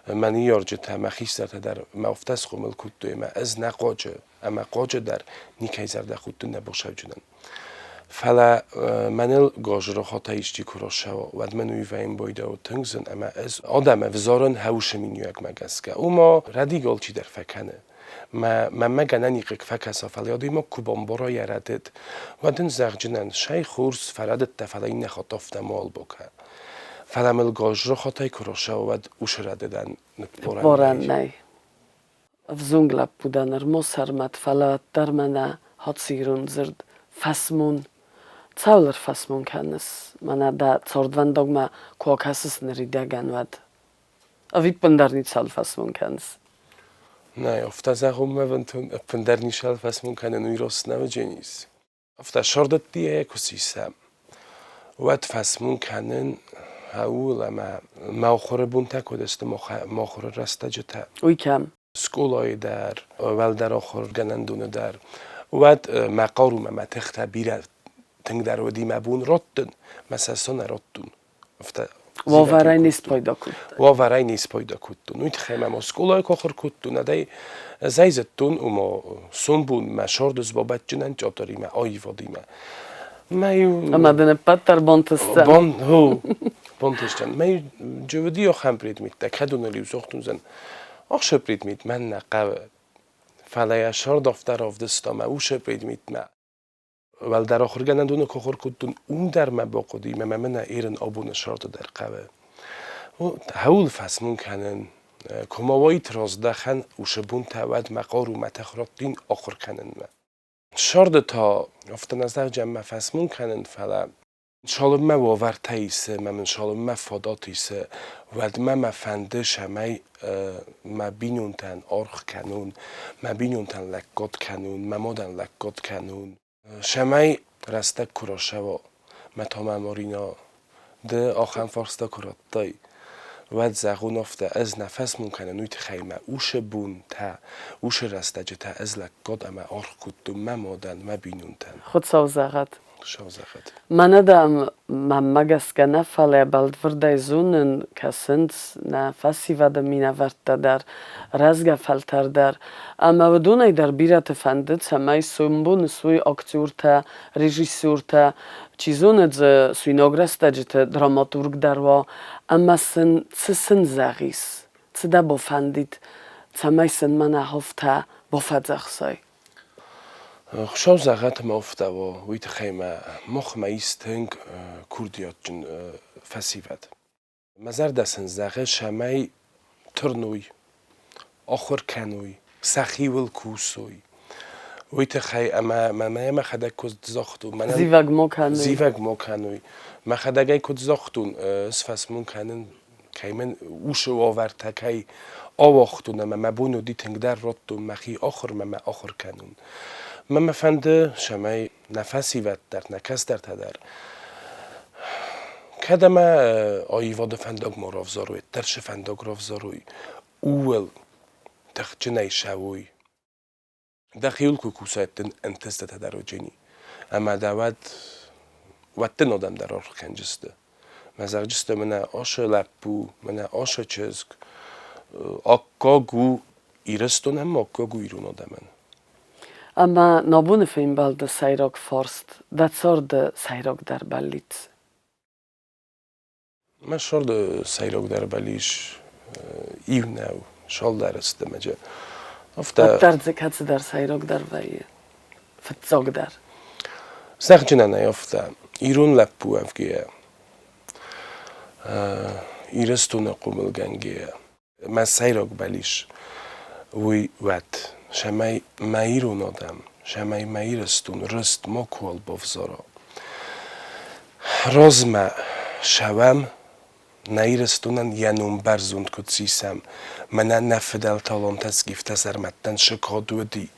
C: منی یارجته مخیستر در مفتس قومل کدوی ما از نقاجه اما قاجه در نیکی زرده خودتون نباشه جنن فلا منل گاجر خاطایشتی کراشوا و منوی ویم بایده و تنگزن اما از آدم وزارن هوش مینیوک مگسکه او ما ردیگال چی در فکنه ما مگننی قک فکسا فلیادی ما کوبان برای ردد و دن زغجنن شای خورس فردت تفلی نخاطفت مال بکه فلا مل گاجر خاطای کراشوا و اوش رددن
A: بارن نی افزونگلب بودن ارموسرمت فلات در منه هاتسیرون زرد فسمون Цаулер фасмун каннес. Мана да цордван догма куакасес неридаgan вад. A vipundar niet zal фасмун каннес.
C: Nee, of dat zeggen we want op daar niet zelf als we kunnen nu rost naar Genis. Of dat zorgt die ecosystem. Wat fast we kunnen هقول ما آخر بونتا کدست ما آخر راسته جتا
A: Oei kam.
C: سکولای در ول در آخر گنندونه در وقت مقارو ما تخت بیره تنگ در ودی مبون رتن مثلا سن رتن افت
A: Wavaraj nis pajda kut.
C: واورای نیست پیدا کتون نویت خیمه ما سکولای کاخر کتون ندای زیزتون و ما سنبون ما شاردز بابت جنن جاتاری ما آی وادی ما یو
A: Ama dene pattar bontestem.
C: بان هو بانتشتن ما جودی آخم برید میت کدون لیو زختون زن آخش برید میت من نقوه فلای شارد افتر آفدستا ما اوش برید میت ما ول در آخر گنندون کاخر کتون اون در ما باقودی ما من ایرن آبون شارد در قوه هول فاس ممکنن کماوایی تراز دخن وشبون تعود مقار و متخرطین آخر کنن ما شارد تا افتن از در جمع فاس ممکنن فلا شالم ما واور تایسه من شالم ما فاداتیسه ود ما فنده شمی ما بینون تن آرخ کنون ما بینون تن لکات کنون ما مادن لکات کنون شمی رسته کراشه و متامه مارینا ده آخم فارسته کراتای ود زغون افته از نفس ممکنه نویت خیمه اوش بون تا اوش رسته جتا از لکات اما آرخ کدوم ما مادن ما بینون تن
A: Goed zou zeggen.
C: شو زغد
A: Mana da mammagas gana fale bald vrdaj zunen kasens na fasiva da mina varta dar razga faltar dar ama vdunaj dar birate fandet samaj sumbun sui akciurta režisurta čizunet sui nograsta jete dramaturg darwa ama sen zagis da bo fandit samaj sen mana hofta bo fadzachsai
C: شو زغد ما افته و ویت خیمه مخ ما ایستنگ کردیات جن فسیفد مزر دستن زغه شمی ترنوی آخر کنوی سخی ول کوسوی ویت خی اما ما خدا کز زاختو من
A: zivag mokan
C: زیوگ ما کنوی ما خدا گای کز زاختون اسفس مون کنن کیمن اوش و آورد کی آواختون ما بونو دیتنگ در راتون مخی آخر ما آخر کنون من فنده شمای نفسی و در نکس در تدر کدام آیواد فندق مراف زاروی درش فندق راف زاروی اول تخجنای شوی دخیل کو کوسایتن انتست تدر و جنی اما دواد وقت ندم در آخر کنجسته مزرجسته من آش لپو من آش چزک آکاگو ایرستون هم آکاگو ایرون آدمن
A: Ama nabune fin balde sayrok forst, dat sorde sayrok der ballit.
C: من شارد سیراک در بلیش ایو نو شال درسته مجه افتا
A: Dar zekatze der sayrok der vaye. Fatzog der.
C: سخ جنه نه افتا ایرون لپو افگیه ایرستون قومل گنگیه من سیراک بلیش وی وات شمای مایرون آدم شمای مایرستون رست ما کول بافزارا رازم شوم نیرستونن ینوم برزوند کدسیسم من نفدل تالان تسگیفت سرمتن شکادو دی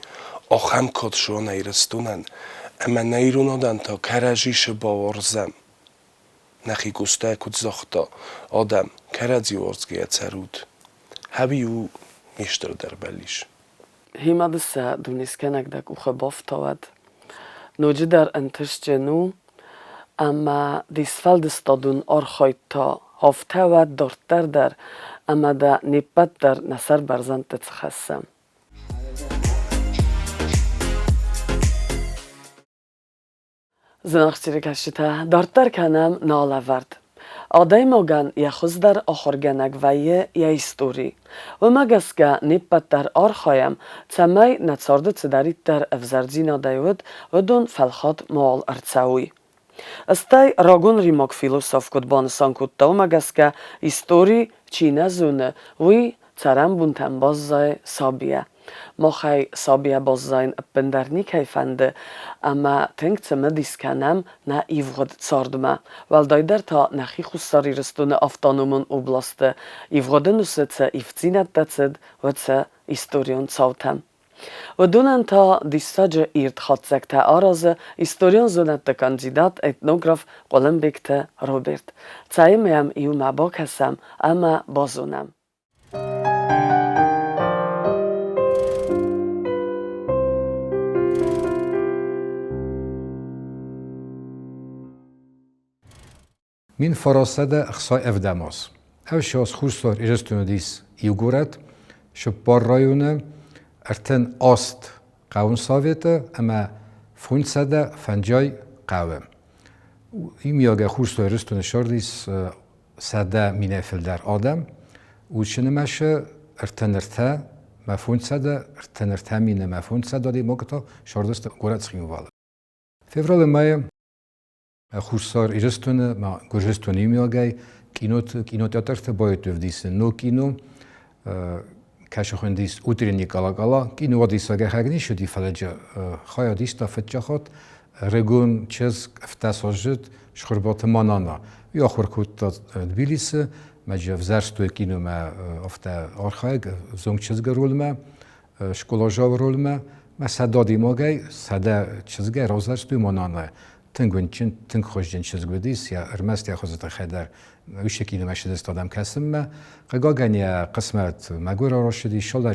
C: آخم کد شو نیرستونن اما نیرون آدن تا کرجیش باورزم نخی گسته کد زختا آدم کرجی ورزگیه ترود هبی او میشتر در بلیش
A: Himadse du niskenek dak uche boftawad. Noji der entishjenu, ama disfaldes tadun orchoyta hoftawad dortar der, ama da nipat der nasar barzante tchassam. زناخچیرکشیته دارتر کنم نالاورد. آدای مگن یخوز در آخرگنگ ویه یا استوری و مگس که نیپت در آرخایم تمی نتسارده تدارید در افزرجین آدایود و دون فلخات مال ارتساوی. استای راگون ریماک فیلوسوف کد بانسان کد تا و مگس که استوری چینه زونه وی ترم بونتن بازای سابیه. ما خی سابیه بازاین بندرنی کیفنده اما تنگ تمه دیسکنم نه ایوغد ساردمه والدایدر تا نخی خستاری رستون افتانومون اوبلاسته ایوغد نوسه تا ایفتینت دتسد و تا ایستوریون تاوتم. و دونن تا دیستاج ایرد خاتزک تا آرازه ایستوریون زونت تا کاندیدات etnograf قلمبیک تا روبرت. تایمیم ایو مباک هستم اما بازونم.
D: Min farasede xsay evdemaz. Ev şahs xursar irestünedis iuguret, şüppar rayone, erten ast qavun savete, ama funsede fencay qavim. İmyaga xursar irestüne şardis sade minefil der adem, u şinemeşe erten erte, مفونسده ارتنر تامینه مفونسده دی موقتا شاردست گورت سخیم واله. فevral مای خورسار ایرستونه ما گرجستونی میاگی کینوتئاتر باید ودیس نو کینو کاشخوندیس اوترینی کالا کینو ودیس اگه هگنی شدی فلجا خواهد دیست فتجاخت رگون چیز افتاساجت شخربات مانانا یا خورکوت تبلیس ماجی وزارستوی کینو ما افتا آرخایگ زنگ چیز گرول ما شکل جاو رول ما صدادی ماگی صدا چیزگه روزارستوی مانانا تنگونچین تنگ خوشجن چیز گودیس یا ارمست یا خوزت خیدر ویشه کینو مشهد استادم کسم ما قاگانی قسمت مگور راشدی شالر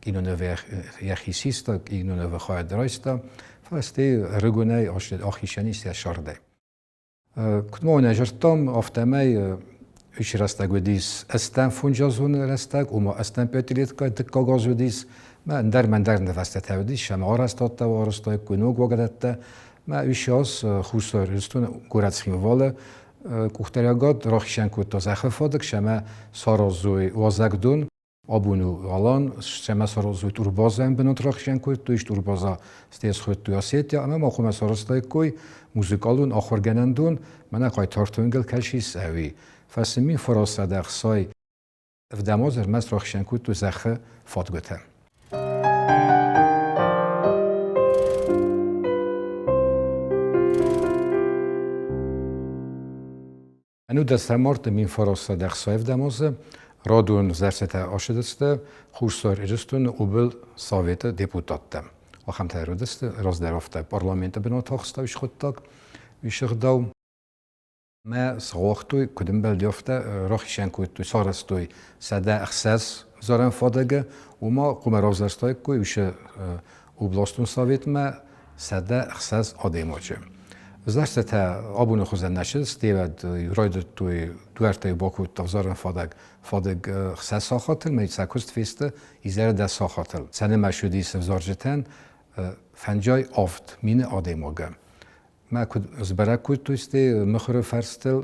D: کینو نوی یخیسیستا کینو نوی خواهد درایستا فاستی رگونه آخیشنیست یا شارده کدوم نجرتم افتمای ایش راستا گودیس استن فونجازون راستاگ و ما استن پتریت که دکاغاز گودیس من در نفسته تودیس شما آرستاد تا آرستای کنوگ وگدته ما ایشاس خوشتر رستون گورت خیم واله کوختریاگاد راخشن کود تا زخفادک شما سارازوی وازگدون آبونو آلان شما سارازوی توربازم بنات راخشن کود تویش توربازا استیز خود توی آسیتیا اما ما خوم سارستای کوی موزیکالون آخرگنندون من اقای تارتونگل کشیس اوی فاسمین فراسته در سای افدامازر مست راخشن کود تو زخه فاتگوته انو دستمارت مین فراسته در سای افدامازه رادون زرسته آشدسته خورسار ایرستون اوبل ساویت دیپوتاتم آخم تایرودسته راز درافته پارلمنت بنات آخستاویش خودتاک ویشغ داو ما سواختوی کدوم بلدیافته راخیشن کود توی سارستوی سده اخساس زارن فادگه و ما قوم رازرستای کوی ویشه اوبلاستون ساویت ما سده اخساس آدیماچه زرسته تا آبون خوزن نشست دیود راید توی دوارتای باکود تا زارن فادگ اخساس ساخاتل میت ساکست فیسته ایزر دست ساخاتل سنه مشودی سفزارجتن فنجای آفت مین آدیماگه ما کد زبرا کود تویسته مخور فرستل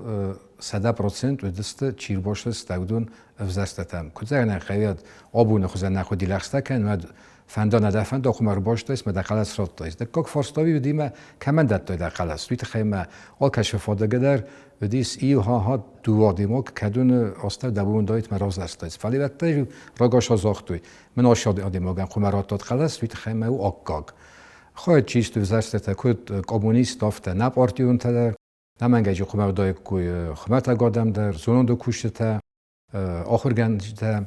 D: 100% و دسته چیر باشه استودون افزستم کد زرن خیاد آبون خوزن نخودی لخسته کن و فندان ندفن داخل مر باش تویست ما دقل است رات تویست دکاک فارستاوی ودی ما کمان داد توی دقل است تویت خیمه آل کشف فادگه در ودیس ایو ها دو دیماک کدون آستر دبون دایت مراز است تویست فلی وقتی راگاش آزاخت توی من آشاد آدیماگم خمرات داد خلاص تویت خیمه او آگاگ خواهد چیست تو وزارت کود کمونیست دافته نه پارتیون تدر نه منگجی خمر دای کوی خمر تگادم در زنان دو کشته تا آخر گنج تا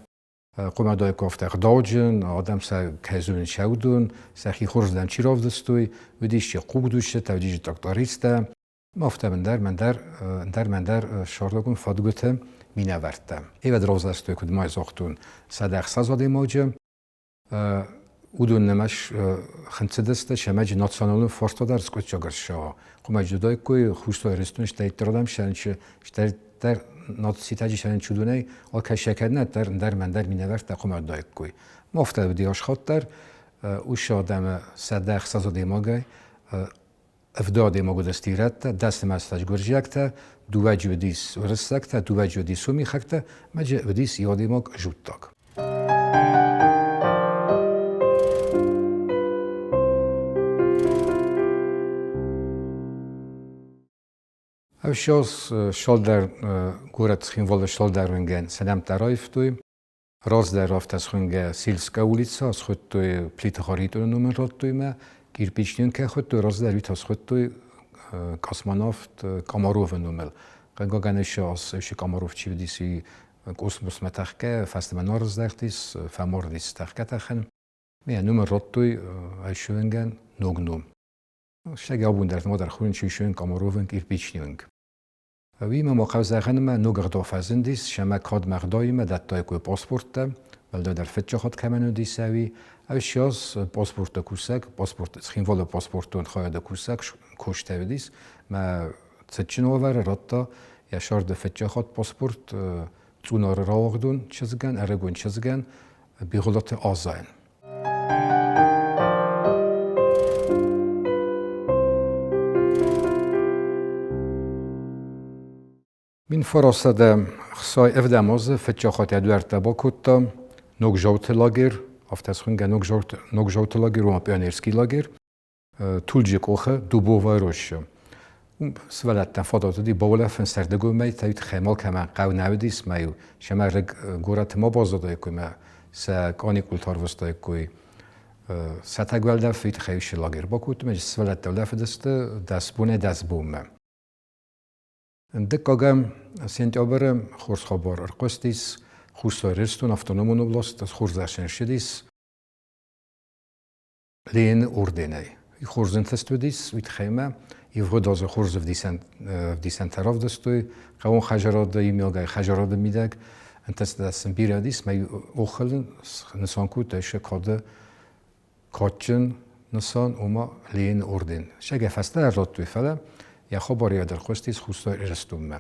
D: خمر دای کافته خداوجن آدم سر کهزون شودون سخی خورزدن چی راف دستوی و دیشی خوب دوشته تا دیجی دکتاریسته مافته من در شاردگون فادگوته می نورده ایوه روز دستوی کود مای زاختون صد اخصاز آده ماجه اودون نمش خنچدسته شماج ناسیونال فورتا در سکوت جاگرشا خماج جدای کوی خوشتو رستونش تایترادم شنچه در ناتسیتاجی شنچودونه آل کشیکر نه در من در مینورد تا خماج دای کوی مفته بدیاش خاطر اوش آدم صد اخصاز دیماگی افدادی مقدستی رد دست مستش گرجیکته دوج ودیس ورسکته دوج ودیس سومی خکته مجه ودیس یادی مگ جوتاک. اوشیاس شال در گورت خیم ول شال در رنگن سلام ترایف توی راز در رفت از خونگ سیلسکا ولیتسا از خود توی پلیت خاریتون نمرات توی ما گیر پیشنیون که خود توی راز در ویت از خود توی کاسمانافت کاماروف نمل قنگا گنش از وش کاماروف چی ودیسی کosmos متخکه فست منارز دختیس فمار دیس تخکه تخن می نمرات توی ایشونگن نوگنوم شگ آبون در ما در خون چیشون کاماروفن گیر پیشنیون وی ما موقع زخن ما نوگر دافزن دیس شما کاد مقداری ما دتای کوی پاسپورت دم ولدا در فتش خود کمنو دیسوی اوشیاس پاسپورت کوسک پاسپورت خیم ول پاسپورتون خواهد کوسک کوشته ودیس ما تچن اوور راتا یا شارد فتش خود پاسپورت تونار راوغدون چزگن ارگون چزگن بیغلط آزاین من فرصت خسای افداموز فتشخات ادوارد باکوتا نوجوت لاگر افتاس خونگا نوجوت لاگر و پیانرسکی لاگر طولج کوخه دوبو وایروش سوالات تفاضلات دی باولا فنسردگو می تایید خیمال کمان قو نودیس میو شما رگ گورات ما بازدای کوی ما سکانی کلتار وستای کوی ستگوال دفعیت خیش لاگر باکوت مج سوالات دولت دست بونه دکاگم سنتیابر خورس خبر ارقستیس خوستارستون افتونومون اوبلاست خورزشن شدیس لین اردنی خورزن تستودیس ویت خیمه یفرد از خورز دیسن طرف دستوی قوم خجرات دایی میلگای خجرات میدگ انتست دستن بیرادیس می اوخلن نسان کوت ایشه کاده کاتچن نسان اوما لین اردن شگه فسته در رات توی فله یا خبری در خوستیس خوستار ارستومه.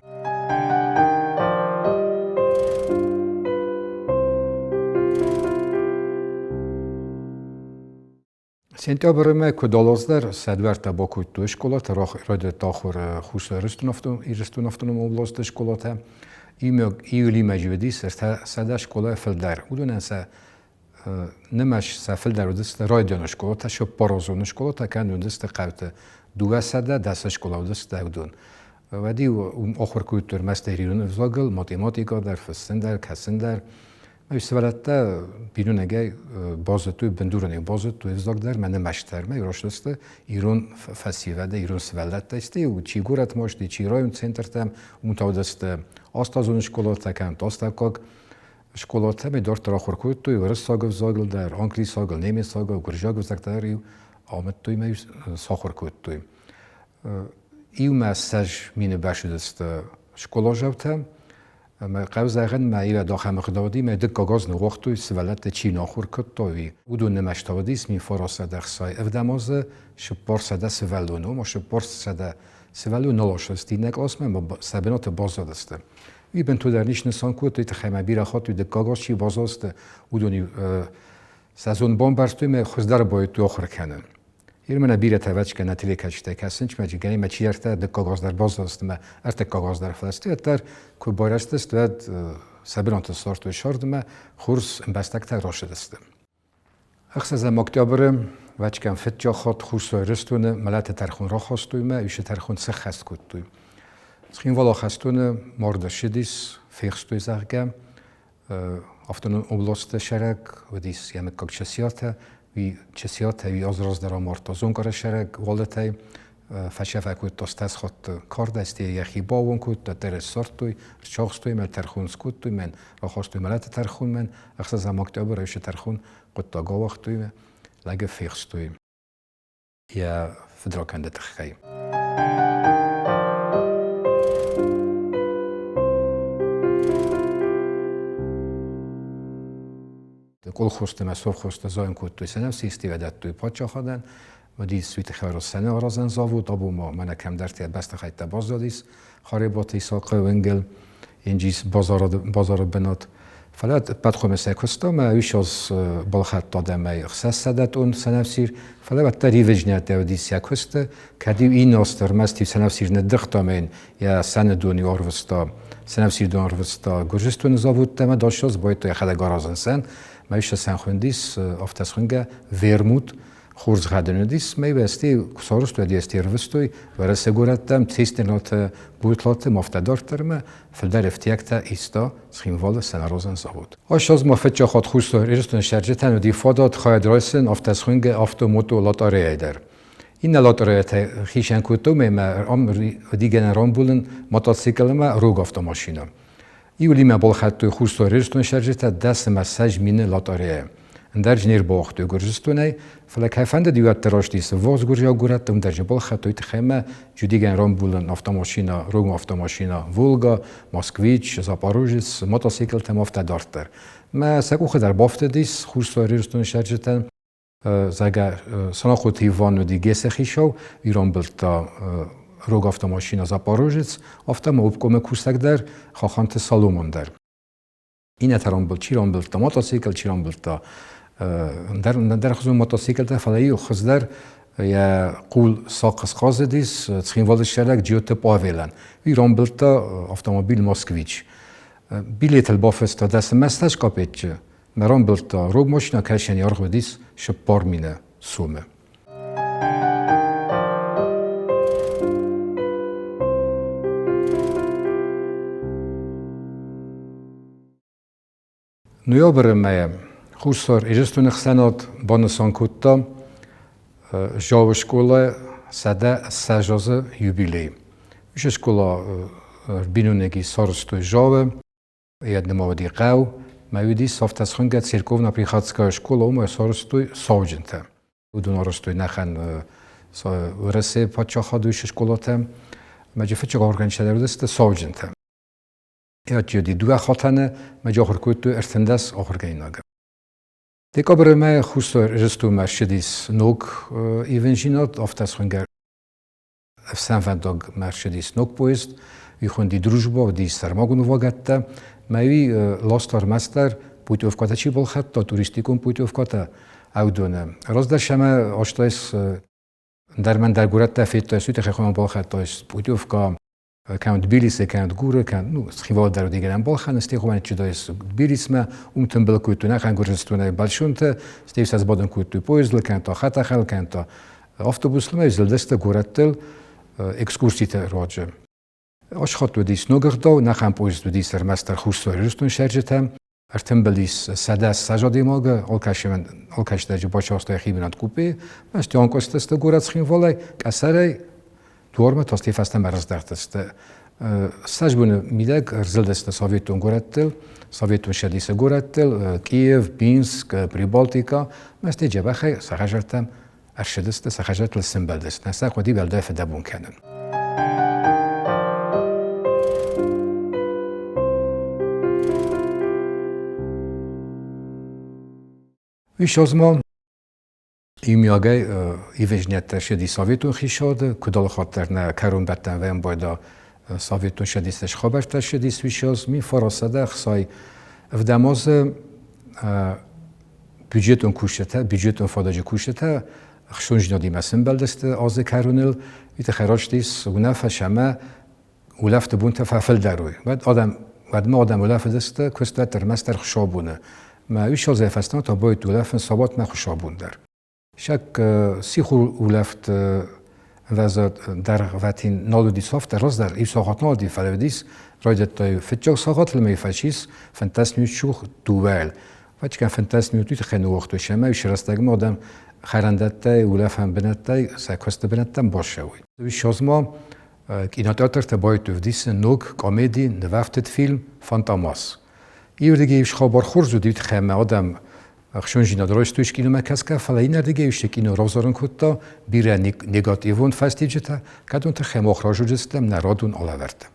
D: سنتیابر کدالازدر سدورت باکوت تو اشکولات راد تاخور خوستار ارستون افتونم اوبلاست اشکولاته ایولی مجودیس سده اشکولا فلدر بودن انسا نمش سفلدر و دست رادیان اشکولاته شب پارازون اشکولاته کندون دست قوته دوه سده دستش کلاودست دودون و دی آخر کوتر مستریون افزاگل ماتماتیکا در فستندر کسندر می‌سوالته بیرون اگه بازتوی بندورنی بازتوی افزاگ در من مشتر می راشته ایران فسیوه ده ایران سوالته استی و چی گورت ماشتی چی رایم سنتر تام متعدست آستازون شکلات کند آستاکاگ شکلات می دارت را آخر کوتوی ورس ساگ افزاگل در آنگلی ساگل نیمی ساگل گرجاگ افزاگداری آمد توی می ساخر کود توی ایو مساج مینه باشد است شکل جوتم ما قبض اگر ما ایو داخل مقداری ما دک کاغذ نوخت توی سوالات چی ناخور کد توی ودون نمشتادیس می فراسته دخسای افداماز شپار سده سوالونو ما شپار سده سوالو نلاشستی نکلاس ما سبنات بازد است وی بن تو در نیش نسان کود توی تخمه بیره خاط توی دک کاغذ چی بازاست ودونی سازون بام برستوی ما خزدار باید تو آخر کنن من بیره توجه کنه تیلی کشته کسین چه ماجی گنی مچی ارته دک کاغذ در باز است ما ارته کاغذ در فلسطین اتر که بایرست است و سبرانت سارت و شارد ما خورس بستک تر راشد است. اخس از مکتبرم وجه کن فت جا خود خورس رستونه ملت ترخون را خواستوی ما ایش ترخون سه خست کد توی. خیم والا خستونه مارد شدیس فیخستوی زرگم افتون اوبلاست شرک و دیس یه مکک چسیاته وی چسیات وی آزراز در آمارتا زونکار شرک والدهای فشفه کود تاستاز خود کار دستی یخی باون کود تا درس سارتوی چاقستوی من ترخون سکود توی من را خواستوی ملت ترخون من اخصا زماکتی برایش ترخون قد تا گا وقتوی من لگه فیخستوی یا فدراکنده تخییم. کل خواسته مساف خواسته زاین کود توی سنم سیستی و داد توی پاچه خودن و دی سویت خیر سنه آرازن زاوود آبو ما من کم درتی بست خیلی باز دادیس خاری با تیساق و انگل اینجیس بازار بنات فلات بدخل مساكوستا ما ويش از بالخط داده ما يخصص داد اون سنفسير فلات تريفجنا تودي ساكوستا كديو این استر مستي سنفسير ندخت من يا سندوني أوروستا سنفسير دون أوروستا گرجستون زاوت تما داشتاز باید یا خدا گارازن سن ما ويش سنخونديس افتاس خونگه ويرموت خورز خدندیس می بستی کسارست و دیستی روستوی و رسگورتم تیستنات بوتلات مفتدارترم فلدر افتیکتا ایستا سخیموال سناروزن زابود. آشاز مفتجا خود خوست ایرستون شرجتن و دیفادات خواهد رایسن افتسخونگ افتوموتو لاتاره ایدر. این لاتاره خیشن کتو می دیگه رامبولن موتورسیکل ما روگ افتوماشینا. ایولی ما بالخط خوست ایرستون شرجت دست مساج مینه لاتاره. اندرج نیر باخت و گرجستونه فلک هفند دیوات تراشتیس واز گرجا گورت ام درج بال خطوی تخمه جدیگن رامبولن افتاماشینا روگ افتاماشینا ولگا ماسکویچ زاپاروژیس موتورسیکل تم افتادارتر ما سکو خدر بافت دیس خوشتاری رستون شرجتن زگر سنا خود هیوان و دیگه سخیشو ایران بلتا روگ افتاماشینا زاپاروژیس افتام اوبکوم کوستک در خواهانت سالومون در این اترام بل چیران بلتا موتورسیکل چیران بلتا در خزون موتورسیکل تا فلایی خزدر یا قول ساقس خازدیس تخین والش شرک جیوت پاویلن ایران بلتا автомобиль موسکویچ بیلیت البافستا دست مستش کاپیچ مران بلتا روگ ماشینا کشن یارخ بدیس شپار مینه سومه نویابر مایم خوستار ایجستون خسنات بانسان کتا جاو شکولا سده سجازه یوبیلی. ایش شکولا بینونگی سارستوی جاو یاد نمودی قو مویدی سافت از خونگه سیرکوونا پریخاتسکا شکولا اومای سارستوی ساوجنته. ودون آرستوی نخن ورسه پاچا خادویش شکولاتم مجفه چه گارگن شده دست ساوجنته. یاد جدی دو خاطنه مجاهر کوتو ارتندس آخر گیناگه. دیگه برای من خوستار رستو مرشدیس نوک ایونجینات افتاس خونگر افسانفنداگ مرشدیس نوک پویست وی خوندی دروجبا و دی سرماگونو واگته ماوی لاستار مستر پویت افکاته چی بال خط تا توریستیکون پویت افکاته او دونه راز در شما آشتایس در من در گورت تفیت سویت خیخوان بال خط تایس پویت افکا كانت بيليس كانت غورة كان سخيفال دارو ديجران بالخان استيقوا من تشدايس بيليس ما تنبل كوتو نخان غورستونا بالشونت ستيفس از بادن كوتو بويزل كانت خطا خل كانت افتوبوس لما يزل دست غورتل اكسكورسيت راجع اش خاطو ديس نوغردو نخان بويز دي سرمستر خوستو رستون شرجتم ارتمبليس سداس سجادي ماغا الكاش درجه باشاستای خيبنات كوبي بس تيان كوستست غورت سخيفال كسري دورم تا استیفاستم برز درتست. سجبون میدک ارزل دست سوویتون گورتل، سوویتون شدیس گورتل، کیف، بینسک، پریبالتیکا، مستی جبه خی سخجرتم ارشدست سخجرت لسنبل دست. نسخ خودی بلده فدبون کنن. ویش ازمان ایمیاگه ایوجنیت شدی سوویتون خیشاد کدال خاطر نه کرون بتن ویم باید سوویتون شدیستش خبرت شدی سویشاز می فراسده خسای افداماز بودجتون کوشته بودجتون فاداج کوشته خشونج نادی مسن بلدست آز کرونل ایت خراج دیس و نفش همه ولفت بونت ففل دروی بعد ما آدم ولفت دست کستت در مستر خشابونه ما ویشاز افستان تا باید ولفت ثابت ما خشابون در شک سیخو ولفت وزد در وقتین نالودی صاف راز در ای ساعت نالودی فلودیس راجت تای فتجا ساعت لمی فشیس فنتاس شوخ دوال وقتی که فنتاس میوتی خیلی وقت شما ایش راستگم آدم خرندت تای ولف هم بنت تای سکست بنت تام باشه وی. ویش از ما کیناتاتر تباید تودیس نوک کمدی نوفتت فیلم فانتاماس. ایوردی ایش خبر خورد دیت خیمه آدم خشون جینا دراش توش کینو مکس که فلای نردیگه ایش کینو رازارن کتا بیره نگاتیوون فستی جتا کدون تخم اخراجو جستم نرادون آلاورد.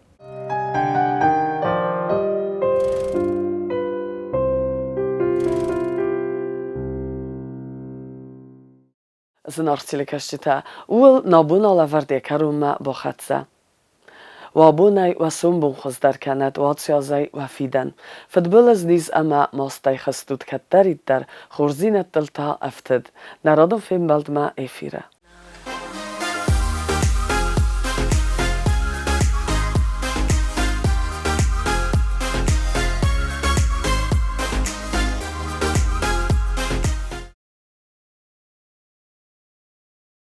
A: زنارتیل کشته اول نابون آلاورد کروم با خدسه وابوني وسنبون خزدر كانت واتيازي وفيدن فتبلز ديز أما ماستي خستود كتريد در خورزين التلتا أفتد نرادم فين بلد ما إفيرة